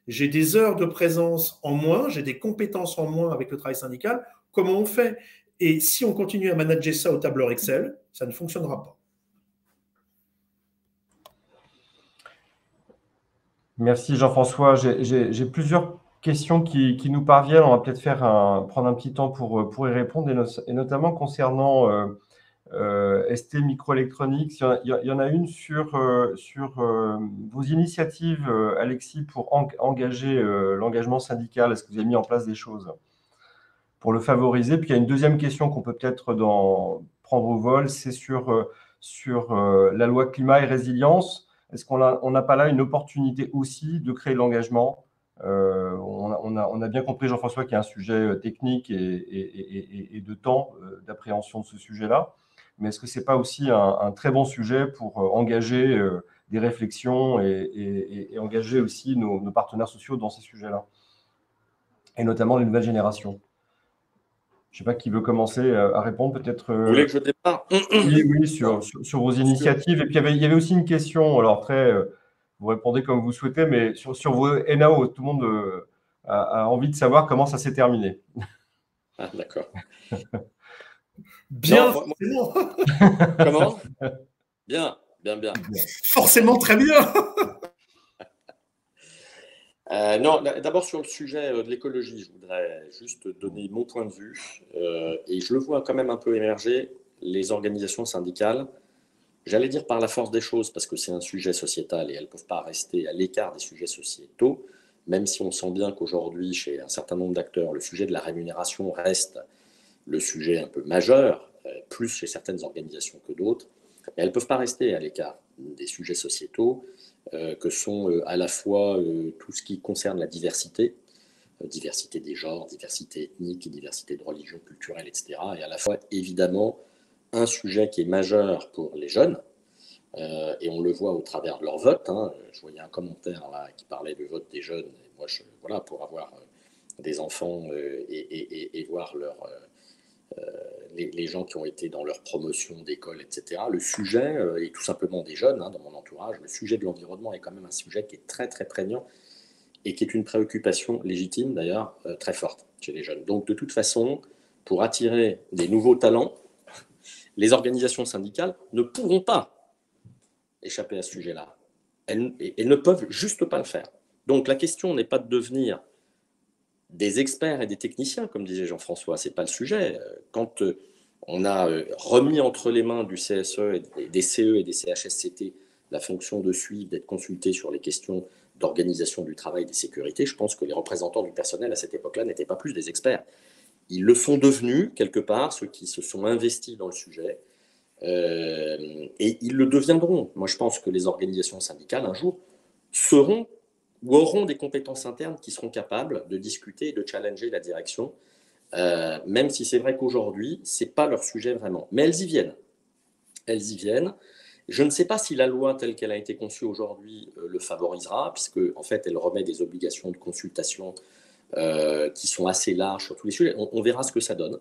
S2: j'ai des heures de présence en moins, j'ai des compétences en moins avec le travail syndical, comment on fait ?» Et si on continue à manager ça au tableur Excel, ça ne fonctionnera pas.
S1: Merci Jean-François. J'ai plusieurs questions qui nous parviennent. On va peut-être prendre un petit temps pour y répondre, et notamment concernant ST Microelectronics. Il y en a une sur vos initiatives, Alexis, pour engager l'engagement syndical. Est-ce que vous avez mis en place des choses pour le favoriser? Puis il y a une deuxième question qu'on peut peut-être prendre au vol, c'est sur la loi climat et résilience. Est-ce qu'on n'a pas là une opportunité aussi de créer de l'engagement? On a bien compris, Jean-François, qu'il y a un sujet technique et de temps d'appréhension de ce sujet-là. Mais est-ce que ce n'est pas aussi un très bon sujet pour engager des réflexions et engager aussi nos partenaires sociaux dans ces sujets-là, et notamment les nouvelles générations? Je ne sais pas qui veut commencer à répondre, peut-être.
S3: Vous voulez que je démarre?
S1: Oui, sur vos initiatives. Et puis, il y avait aussi une question, alors vous répondez comme vous souhaitez, mais sur vos NAO, tout le monde a envie de savoir comment ça s'est terminé.
S3: Ah, d'accord.
S2: Bien,
S3: non, Comment? Bien.
S2: Forcément très bien.
S3: Non, d'abord sur le sujet de l'écologie, je voudrais juste donner mon point de vue, et je le vois quand même un peu émerger, les organisations syndicales, j'allais dire par la force des choses, parce que c'est un sujet sociétal et elles ne peuvent pas rester à l'écart des sujets sociétaux, même si on sent bien qu'aujourd'hui, chez un certain nombre d'acteurs, le sujet de la rémunération reste le sujet un peu majeur, plus chez certaines organisations que d'autres, mais elles ne peuvent pas rester à l'écart des sujets sociétaux, que sont à la fois tout ce qui concerne la diversité, diversité des genres, diversité ethnique, diversité de religion, culturelle, etc. Et à la fois, évidemment, un sujet qui est majeur pour les jeunes, et on le voit au travers de leur vote. Hein. Je voyais un commentaire là, qui parlait du vote des jeunes. Et moi, voilà, pour avoir des enfants et voir les gens qui ont été dans leur promotion d'école, etc. Le sujet, et tout simplement des jeunes, hein, dans mon entourage, le sujet de l'environnement est quand même un sujet qui est très très prégnant et qui est une préoccupation légitime d'ailleurs très forte chez les jeunes. Donc de toute façon, pour attirer des nouveaux talents, les organisations syndicales ne pourront pas échapper à ce sujet-là. Elles ne peuvent juste pas le faire. Donc la question n'est pas de devenir des experts et des techniciens, comme disait Jean-François, ce n'est pas le sujet. Quand on a remis entre les mains du CSE, et des CE et des CHSCT la fonction de suivre, d'être consulté sur les questions d'organisation du travail, des sécurités, je pense que les représentants du personnel à cette époque-là n'étaient pas plus des experts. Ils le sont devenus, quelque part, ceux qui se sont investis dans le sujet, et ils le deviendront. Moi, je pense que les organisations syndicales, un jour, seront ou auront des compétences internes qui seront capables de discuter et de challenger la direction, même si c'est vrai qu'aujourd'hui, ce n'est pas leur sujet vraiment. Mais elles y viennent. Elles y viennent. Je ne sais pas si la loi telle qu'elle a été conçue aujourd'hui le favorisera, puisque en fait, elle remet des obligations de consultation qui sont assez larges sur tous les sujets. On verra ce que ça donne.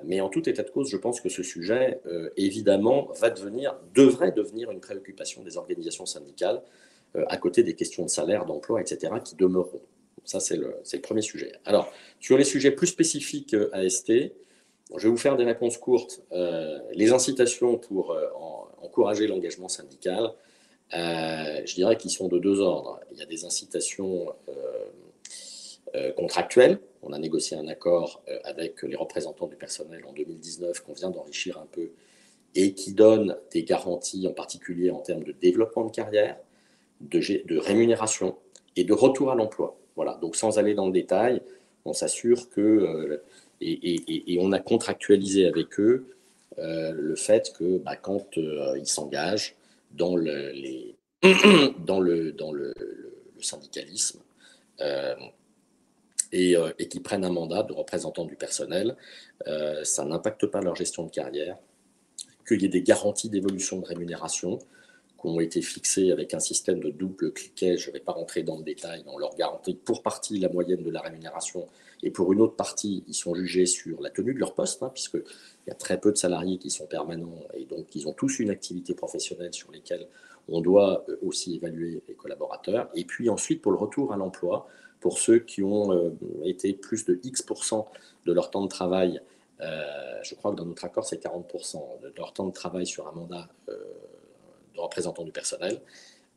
S3: Mais en tout état de cause, je pense que ce sujet, évidemment, devrait devenir une préoccupation des organisations syndicales, à côté des questions de salaire, d'emploi, etc., qui demeureront. Ça, c'est le premier sujet. Alors, sur les sujets plus spécifiques AST, je vais vous faire des réponses courtes. Les incitations pour encourager l'engagement syndical, je dirais qu'ils sont de deux ordres. Il y a des incitations contractuelles. On a négocié un accord avec les représentants du personnel en 2019 qu'on vient d'enrichir un peu et qui donne des garanties, en particulier en termes de développement de carrière, de rémunération et de retour à l'emploi. Voilà. Donc, sans aller dans le détail, on s'assure que, et on a contractualisé avec eux le fait que quand ils s'engagent dans dans le syndicalisme et qui prennent un mandat de représentant du personnel, ça n'impacte pas leur gestion de carrière, qu'il y ait des garanties d'évolution de rémunération qui ont été fixées avec un système de double cliquet. Je ne vais pas rentrer dans le détail, on leur garantit pour partie la moyenne de la rémunération et pour une autre partie, ils sont jugés sur la tenue de leur poste, hein, puisqu'il y a très peu de salariés qui sont permanents et donc ils ont tous une activité professionnelle sur lesquelles on doit aussi évaluer les collaborateurs. Et puis ensuite, pour le retour à l'emploi, pour ceux qui ont été plus de X% de leur temps de travail, je crois que dans notre accord, c'est 40% de leur temps de travail sur un mandat de représentant du personnel.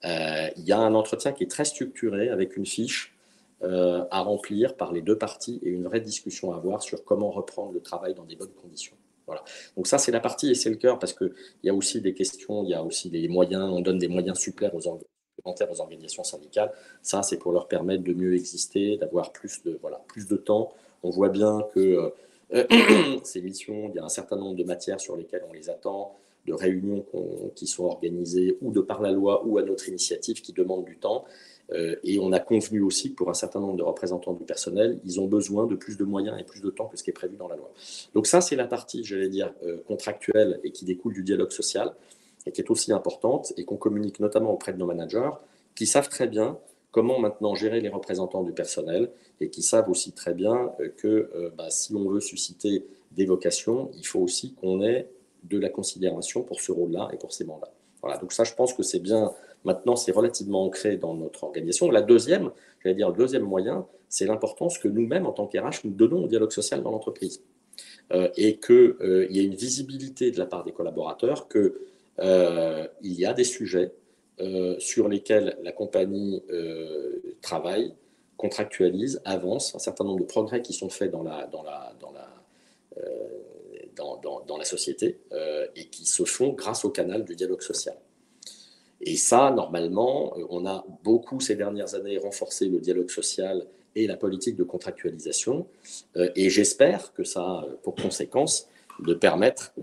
S3: Il y a un entretien qui est très structuré avec une fiche à remplir par les deux parties et une vraie discussion à avoir sur comment reprendre le travail dans des bonnes conditions. Voilà. Donc ça, c'est la partie et c'est le cœur parce qu'il y a aussi des questions, il y a aussi des moyens, on donne des moyens supplémentaires aux organisations syndicales. Ça, c'est pour leur permettre de mieux exister, d'avoir plus de temps. On voit bien que ces missions, il y a un certain nombre de matières sur lesquelles on les attend, de réunions qui sont organisées ou de par la loi ou à notre initiative qui demandent du temps. Et on a convenu aussi que pour un certain nombre de représentants du personnel, ils ont besoin de plus de moyens et plus de temps que ce qui est prévu dans la loi. Donc ça, c'est la partie, j'allais dire, contractuelle et qui découle du dialogue social et qui est aussi importante et qu'on communique notamment auprès de nos managers qui savent très bien comment maintenant gérer les représentants du personnel et qui savent aussi très bien que si on veut susciter des vocations, il faut aussi qu'on ait de la considération pour ce rôle-là et pour ces mandats. Voilà, donc ça, je pense que c'est bien. Maintenant, c'est relativement ancré dans notre organisation. Le deuxième moyen, c'est l'importance que nous-mêmes, en tant qu'RH, nous donnons au dialogue social dans l'entreprise. Et qu'il y ait une visibilité de la part des collaborateurs qu'il y a des sujets sur lesquels la compagnie travaille, contractualise, avance, un certain nombre de progrès qui sont faits dans la société et qui se font grâce au canal du dialogue social. Et ça, normalement, on a beaucoup ces dernières années renforcé le dialogue social et la politique de contractualisation. Et j'espère que ça a pour conséquence de permettre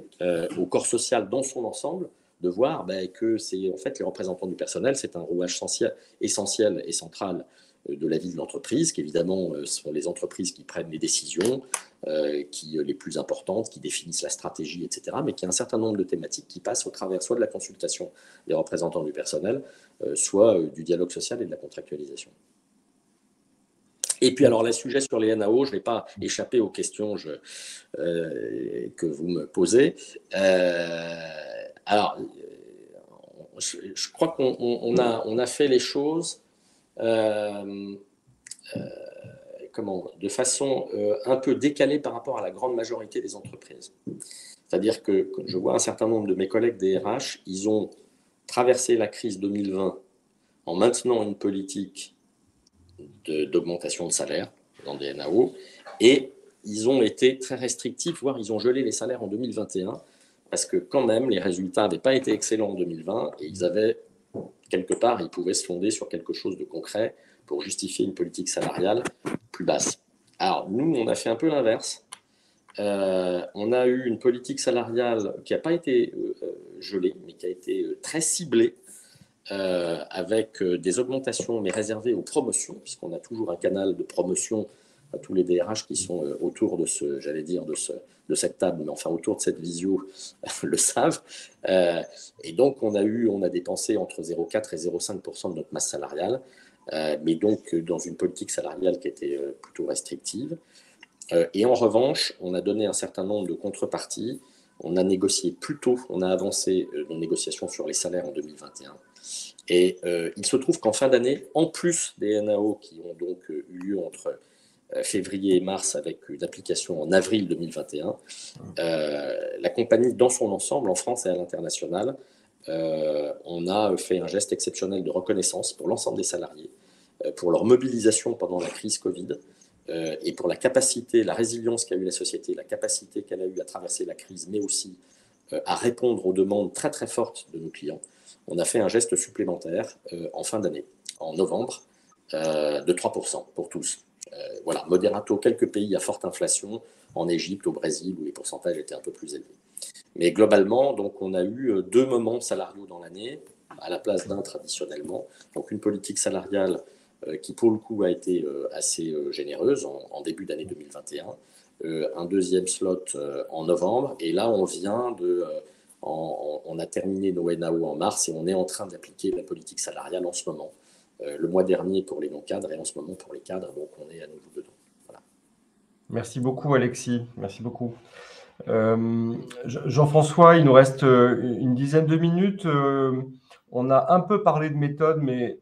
S3: au corps social dans son ensemble de voir que c'est en fait les représentants du personnel, c'est un rouage essentiel et central de la vie de l'entreprise, qu'évidemment sont les entreprises qui prennent les décisions, les plus importantes, qui définissent la stratégie, etc., mais qu'il y a un certain nombre de thématiques qui passent au travers soit de la consultation des représentants du personnel, soit du dialogue social et de la contractualisation. Et puis alors, les sujets sur les NAO, je ne vais pas échapper aux questions que vous me posez. Alors, je crois qu'on a fait les choses de façon un peu décalée par rapport à la grande majorité des entreprises. C'est-à-dire que je vois un certain nombre de mes collègues des RH, ils ont traversé la crise 2020 en maintenant une politique d'augmentation de salaire dans des NAO, et ils ont été très restrictifs, voire ils ont gelé les salaires en 2021, parce que quand même, les résultats n'avaient pas été excellents en 2020, et ils avaient, quelque part, ils pouvaient se fonder sur quelque chose de concret pour justifier une politique salariale plus basse. Alors, nous, on a fait un peu l'inverse. On a eu une politique salariale qui n'a pas été gelée, mais qui a été très ciblée, avec des augmentations, mais réservées aux promotions, puisqu'on a toujours un canal de promotion à tous les DRH qui sont autour de de cette table, mais enfin autour de cette visio, le savent. Et donc, on a dépensé entre 0,4 et 0,5% de notre masse salariale, mais donc dans une politique salariale qui était plutôt restrictive. Et en revanche, on a donné un certain nombre de contreparties. On a négocié plus tôt, on a avancé nos négociations sur les salaires en 2021. Et il se trouve qu'en fin d'année, en plus des NAO qui ont donc eu lieu entre février et mars avec une application en avril 2021, la compagnie dans son ensemble, en France et à l'international, on a fait un geste exceptionnel de reconnaissance pour l'ensemble des salariés, pour leur mobilisation pendant la crise Covid, et pour la capacité, la résilience qu'a eu la société, la capacité qu'elle a eu à traverser la crise, mais aussi à répondre aux demandes très très fortes de nos clients. On a fait un geste supplémentaire en fin d'année, en novembre, de 3% pour tous. Voilà, moderato, quelques pays à forte inflation, en Égypte, au Brésil, où les pourcentages étaient un peu plus élevés. Mais globalement, donc, on a eu 2 moments salariaux dans l'année, à la place d'un traditionnellement. Donc une politique salariale qui, pour le coup, a été assez généreuse en début d'année 2021. Un deuxième slot en novembre. Et là, on a terminé nos NAO en mars et on est en train d'appliquer la politique salariale en ce moment. Le mois dernier pour les non-cadres et en ce moment pour les cadres. Donc, on est à nouveau dedans. Voilà.
S1: Merci beaucoup, Alexis. Merci beaucoup. Jean-François, il nous reste une dizaine de minutes. On a un peu parlé de méthode, mais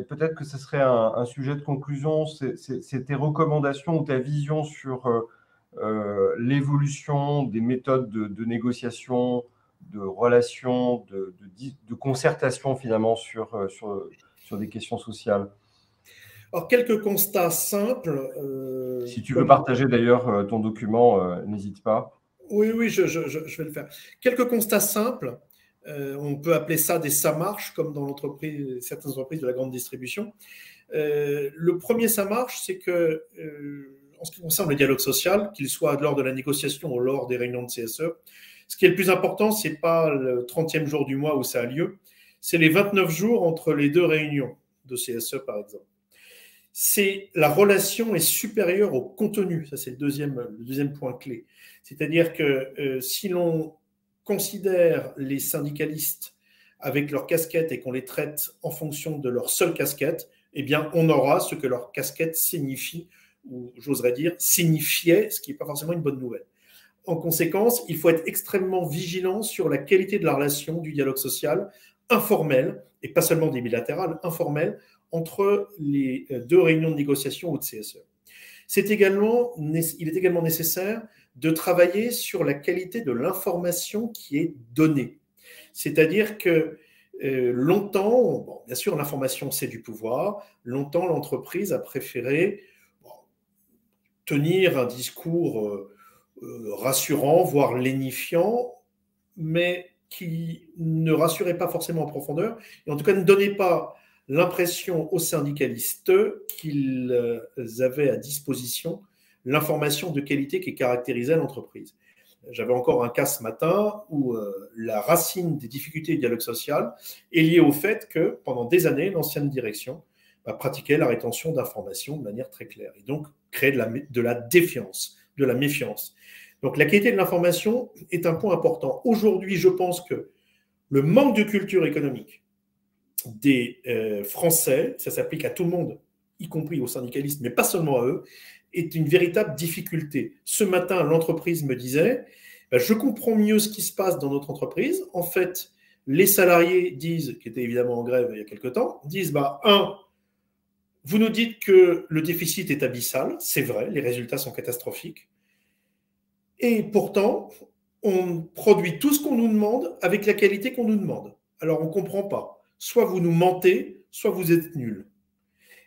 S1: peut-être que ce serait un sujet de conclusion. C'est tes recommandations ou ta vision sur l'évolution des méthodes de négociation, de relations, de concertation finalement sur des questions sociales.
S2: Alors, quelques constats simples.
S1: Si tu veux partager d'ailleurs ton document, n'hésite pas.
S2: Oui, je vais le faire. Quelques constats simples. On peut appeler ça des ça marche, comme dans certaines entreprises de la grande distribution. Le premier ça marche, c'est que, en ce qui concerne le dialogue social, qu'il soit lors de la négociation ou lors des réunions de CSE, ce qui est le plus important, ce n'est pas le 30e jour du mois où ça a lieu, c'est les 29 jours entre les 2 réunions de CSE, par exemple. La relation est supérieure au contenu. Ça, c'est le deuxième point clé. C'est-à-dire que si l'on considère les syndicalistes avec leur casquette et qu'on les traite en fonction de leur seule casquette, eh bien, on aura ce que leur casquette signifie, ou j'oserais dire signifiait, ce qui n'est pas forcément une bonne nouvelle. En conséquence, il faut être extrêmement vigilant sur la qualité de la relation du dialogue social informel, et pas seulement des bilatérales, informel, entre les 2 réunions de négociation ou de CSE. Il est également nécessaire de travailler sur la qualité de l'information qui est donnée. C'est-à-dire que Longtemps, bon, bien sûr, l'information, c'est du pouvoir. Longtemps, l'entreprise a préféré tenir un discours rassurant, voire lénifiant, mais qui ne rassurait pas forcément en profondeur, et en tout cas ne donnait pas l'impression aux syndicalistes qu'ils avaient à disposition l'information de qualité qui caractérisait l'entreprise. J'avais encore un cas ce matin où la racine des difficultés du dialogue social est liée au fait que pendant des années, l'ancienne direction pratiquait la rétention d'informations de manière très claire et donc créait de la défiance, de la méfiance. Donc la qualité de l'information est un point important. Aujourd'hui, je pense que le manque de culture économique des Français, ça s'applique à tout le monde, y compris aux syndicalistes, mais pas seulement à eux, est une véritable difficulté. Ce matin, l'entreprise me disait, je comprends mieux ce qui se passe dans notre entreprise. En fait, les salariés disent, qui étaient évidemment en grève il y a quelque temps, disent, vous nous dites que le déficit est abyssal, c'est vrai, les résultats sont catastrophiques. Et pourtant, on produit tout ce qu'on nous demande avec la qualité qu'on nous demande. Alors, on ne comprend pas. Soit vous nous mentez, soit vous êtes nuls.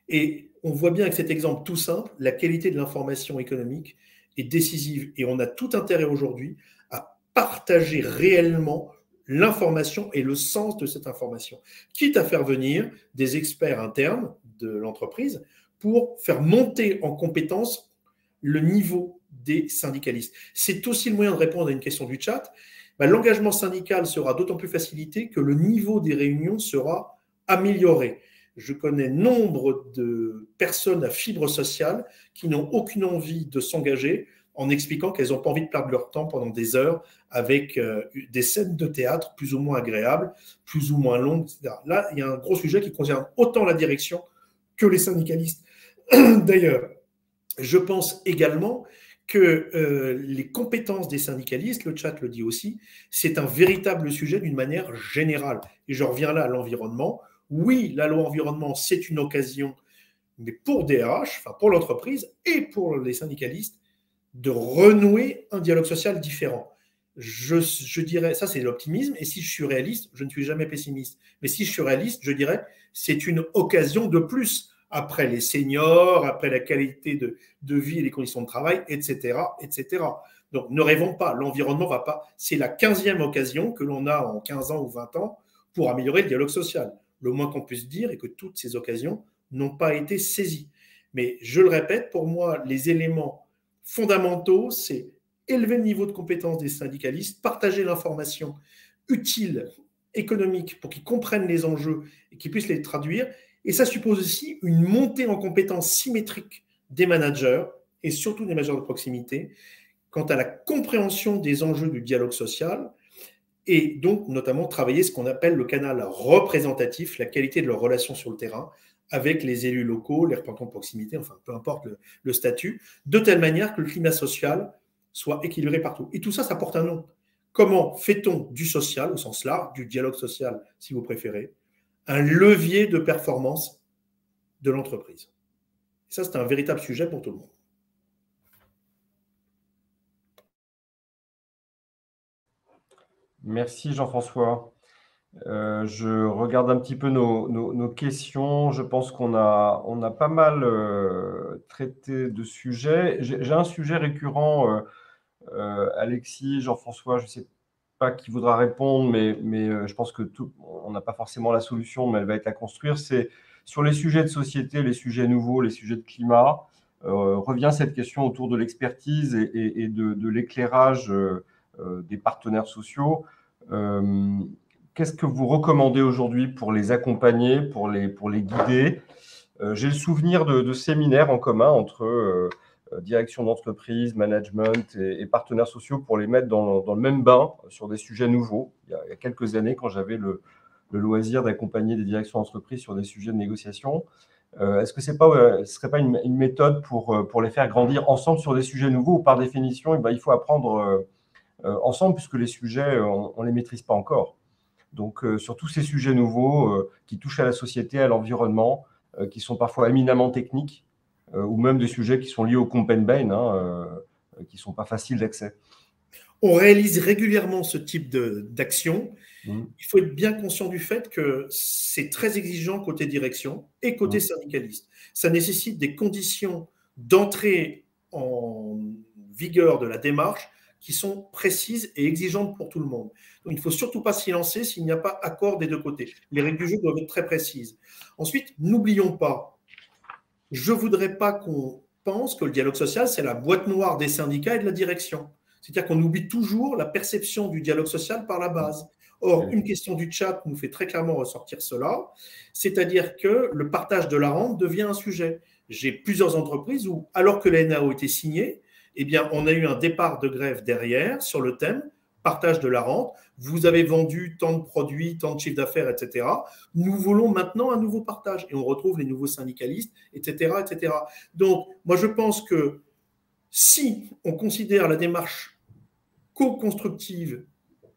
S2: Et on voit bien avec cet exemple tout simple, la qualité de l'information économique est décisive. Et on a tout intérêt aujourd'hui à partager réellement l'information et le sens de cette information, quitte à faire venir des experts internes de l'entreprise pour faire monter en compétence le niveau des syndicalistes. C'est aussi le moyen de répondre à une question du chat. L'engagement syndical sera d'autant plus facilité que le niveau des réunions sera amélioré. Je connais nombre de personnes à fibre sociale qui n'ont aucune envie de s'engager en expliquant qu'elles n'ont pas envie de perdre leur temps pendant des heures avec des scènes de théâtre plus ou moins agréables, plus ou moins longues, etc. Là, il y a un gros sujet qui concerne autant la direction que les syndicalistes. D'ailleurs, je pense également que les compétences des syndicalistes, le chat le dit aussi, c'est un véritable sujet d'une manière générale. Et je reviens là à l'environnement. Oui, la loi environnement, c'est une occasion, mais pour DRH, enfin pour l'entreprise et pour les syndicalistes, de renouer un dialogue social différent. Je dirais, ça c'est l'optimisme, et si je suis réaliste, je ne suis jamais pessimiste, mais si je suis réaliste, je dirais, c'est une occasion de plus, après les seniors, après la qualité de vie et les conditions de travail, etc., etc. Donc ne rêvons pas, l'environnement va pas, c'est la 15e occasion que l'on a en 15 ans ou 20 ans pour améliorer le dialogue social. Le moins qu'on puisse dire est que toutes ces occasions n'ont pas été saisies. Mais je le répète, pour moi, les éléments fondamentaux, c'est élever le niveau de compétence des syndicalistes, partager l'information utile, économique, pour qu'ils comprennent les enjeux et qu'ils puissent les traduire. Et ça suppose aussi une montée en compétences symétrique des managers, et surtout des managers de proximité, quant à la compréhension des enjeux du dialogue social, et donc notamment travailler ce qu'on appelle le canal représentatif, la qualité de leurs relations sur le terrain, avec les élus locaux, les représentants de proximité, enfin peu importe le statut, de telle manière que le climat social soit équilibré partout. Et tout ça, ça porte un nom. Comment fait-on du social, au sens large, du dialogue social, si vous préférez, un levier de performance de l'entreprise? Et ça, c'est un véritable sujet pour tout le monde.
S1: Merci Jean-François. Je regarde un petit peu nos questions. Je pense qu'on a pas mal traité de sujets. J'ai un sujet récurrent, Alexis, Jean-François, je ne sais pas qui voudra répondre, mais je pense que on n'a pas forcément la solution, mais elle va être à construire. C'est sur les sujets de société, les sujets nouveaux, les sujets de climat. Revient cette question autour de l'expertise et de l'éclairage des partenaires sociaux. Qu'est-ce que vous recommandez aujourd'hui pour les accompagner, pour les guider? J'ai le souvenir de séminaires en commun entre direction d'entreprise, management et partenaires sociaux pour les mettre dans le même bain sur des sujets nouveaux. Il y a quelques années, quand j'avais le loisir d'accompagner des directions d'entreprise sur des sujets de négociation. Est-ce que ce ne serait pas une méthode pour les faire grandir ensemble sur des sujets nouveaux où, par définition, il faut apprendre ensemble puisque les sujets, on ne les maîtrise pas encore. Donc, sur tous ces sujets nouveaux qui touchent à la société, à l'environnement, qui sont parfois éminemment techniques, ou même des sujets qui sont liés au comp and ben, qui ne sont pas faciles d'accès.
S2: On réalise régulièrement ce type d'action.
S1: Mmh.
S2: Il faut être bien conscient du fait que c'est très exigeant côté direction et côté syndicaliste. Ça nécessite des conditions d'entrée en vigueur de la démarche qui sont précises et exigeantes pour tout le monde. Donc, il ne faut surtout pas s'y lancer s'il n'y a pas accord des deux côtés. Les règles du jeu doivent être très précises. Ensuite, n'oublions pas, je ne voudrais pas qu'on pense que le dialogue social, c'est la boîte noire des syndicats et de la direction. C'est-à-dire qu'on oublie toujours la perception du dialogue social par la base. Or, une question du chat nous fait très clairement ressortir cela, c'est-à-dire que le partage de la rente devient un sujet. J'ai plusieurs entreprises où, alors que la NAO était signée, eh bien, on a eu un départ de grève derrière sur le thème partage de la rente. Vous avez vendu tant de produits, tant de chiffre d'affaires, etc. Nous voulons maintenant un nouveau partage. Et on retrouve les nouveaux syndicalistes, etc., etc. Donc, moi, je pense que si on considère la démarche co-constructive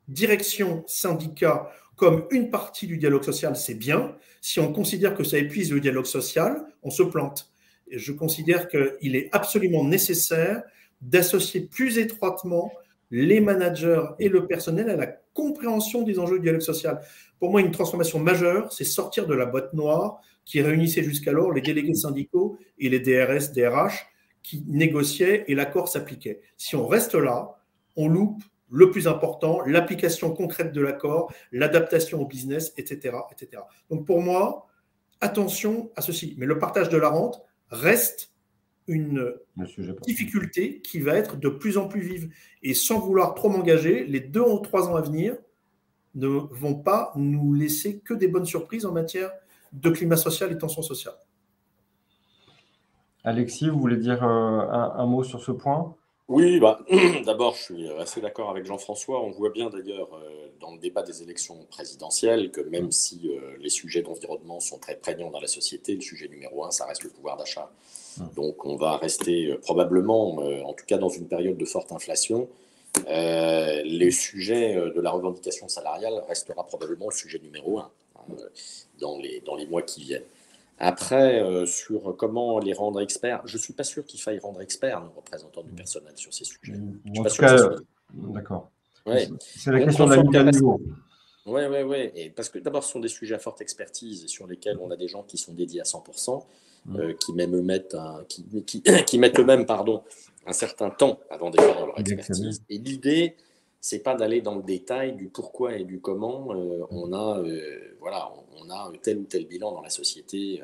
S2: direction syndicat comme une partie du dialogue social, c'est bien. Si on considère que ça épuise le dialogue social, on se plante. Et je considère qu'il est absolument nécessaire d'associer plus étroitement les managers et le personnel à la compréhension des enjeux du dialogue social. Pour moi, une transformation majeure, c'est sortir de la boîte noire qui réunissait jusqu'alors les délégués syndicaux et les DRS, DRH qui négociaient et l'accord s'appliquait. Si on reste là, on loupe le plus important, l'application concrète de l'accord, l'adaptation au business, etc., etc. Donc pour moi, attention à ceci. Mais le partage de la rente reste une difficulté qui va être de plus en plus vive. Et sans vouloir trop m'engager, les 2 ou 3 ans à venir ne vont pas nous laisser que des bonnes surprises en matière de climat social et tension sociale.
S1: Alexis, vous voulez dire un mot sur ce point ?
S3: Oui, d'abord, je suis assez d'accord avec Jean-François. On voit bien d'ailleurs dans le débat des élections présidentielles que même si les sujets d'environnement sont très prégnants dans la société, le sujet numéro 1, ça reste le pouvoir d'achat. Donc on va rester probablement, en tout cas dans une période de forte inflation, le sujet de la revendication salariale restera probablement le sujet numéro 1 dans les mois qui viennent. Après, sur comment les rendre experts, je ne suis pas sûr qu'il faille rendre experts nos représentants du personnel sur ces sujets.
S1: En tout cas, d'accord.
S3: Ouais.
S1: C'est la question de la mise à niveau.
S3: Oui. Et parce que d'abord, ce sont des sujets à forte expertise et sur lesquels on a des gens qui sont dédiés à 100%, qui mettent eux-mêmes un certain temps avant d'écrire leur expertise. Et l'idée, c'est pas d'aller dans le détail du pourquoi et du comment on a tel ou tel bilan dans la société.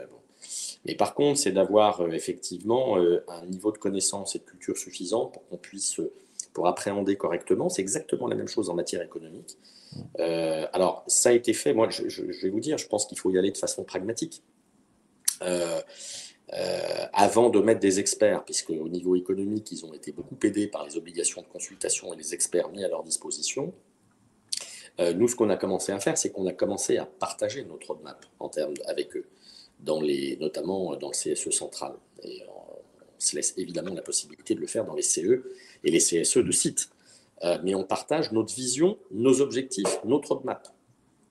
S3: Mais par contre, c'est d'avoir effectivement un niveau de connaissance et de culture suffisant pour qu'on puisse, pour appréhender correctement. C'est exactement la même chose en matière économique. Alors, ça a été fait. Moi, je vais vous dire, je pense qu'il faut y aller de façon pragmatique. Avant de mettre des experts, puisque au niveau économique, ils ont été beaucoup aidés par les obligations de consultation et les experts mis à leur disposition. Nous, ce qu'on a commencé à faire, c'est qu'on a commencé à partager notre roadmap avec eux, notamment dans le CSE central. Et on se laisse évidemment la possibilité de le faire dans les CE et les CSE de site. Mais on partage notre vision, nos objectifs, notre roadmap.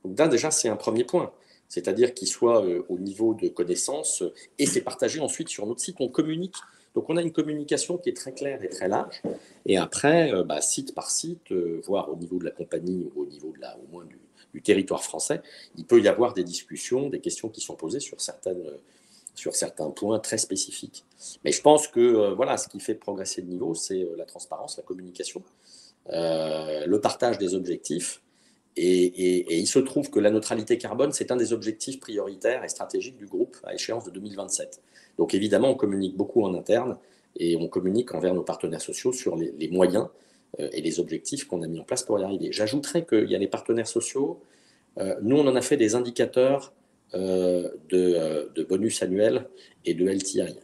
S3: Donc là, déjà, c'est un premier point. C'est-à-dire qu'il soit au niveau de connaissances et c'est partagé ensuite sur notre site. On communique. Donc, on a une communication qui est très claire et très large. Et après, site par site, voire au niveau de la compagnie ou au niveau au moins du territoire français, il peut y avoir des discussions, des questions qui sont posées sur certains points très spécifiques. Mais je pense que ce qui fait progresser le niveau, c'est la transparence, la communication, le partage des objectifs. Et il se trouve que la neutralité carbone, c'est un des objectifs prioritaires et stratégiques du groupe à échéance de 2027. Donc évidemment, on communique beaucoup en interne et on communique envers nos partenaires sociaux sur les moyens et les objectifs qu'on a mis en place pour y arriver. J'ajouterais qu'il y a les partenaires sociaux. Nous, on en a fait des indicateurs de bonus annuel et de LTI.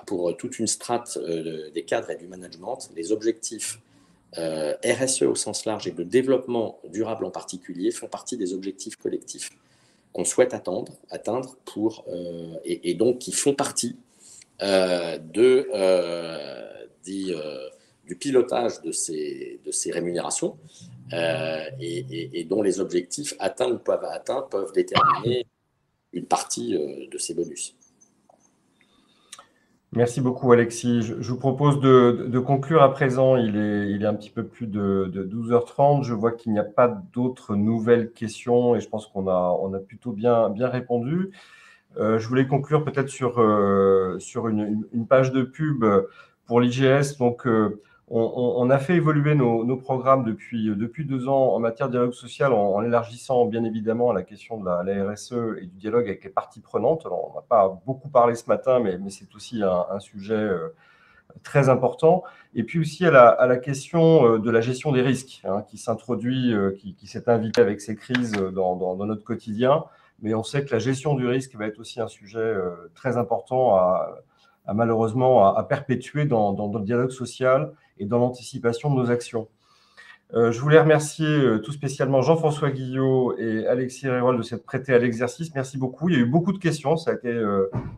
S3: Pour toute une strate des cadres et du management, les objectifs RSE au sens large et de développement durable en particulier font partie des objectifs collectifs qu'on souhaite atteindre et donc qui font partie du pilotage de ces rémunérations et dont les objectifs atteints ou pas atteints peuvent déterminer une partie de ces bonus.
S1: Merci beaucoup, Alexis. Je vous propose de conclure à présent. Il est un petit peu plus de 12h30. Je vois qu'il n'y a pas d'autres nouvelles questions et je pense on a plutôt bien répondu. Je voulais conclure peut-être sur une page de pub pour l'IGS. Donc, on a fait évoluer nos programmes depuis 2 ans en matière de dialogue social en élargissant bien évidemment à la question de la RSE et du dialogue avec les parties prenantes. Alors, on n'a pas beaucoup parlé ce matin, mais c'est aussi un sujet très important. Et puis aussi à la question de la gestion des risques, hein, qui s'introduit, qui s'est invitée avec ces crises dans notre quotidien. Mais on sait que la gestion du risque va être aussi un sujet très important malheureusement à perpétuer dans le dialogue social et dans l'anticipation de nos actions. Je voulais remercier tout spécialement Jean-François Guillot et Alexis Réroll de s'être prêtés à l'exercice. Merci beaucoup. Il y a eu beaucoup de questions, ça a été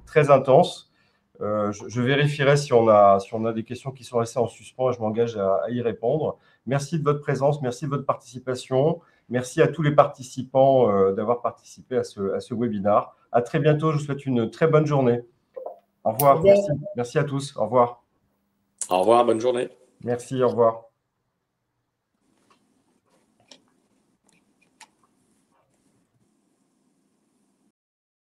S1: très intense. Je vérifierai si on a des questions qui sont restées en suspens et je m'engage à y répondre. Merci de votre présence, merci de votre participation. Merci à tous les participants d'avoir participé à ce webinaire. À très bientôt, je vous souhaite une très bonne journée. Au revoir. Merci à tous. Au revoir.
S3: Au revoir, bonne journée.
S1: Merci, au revoir.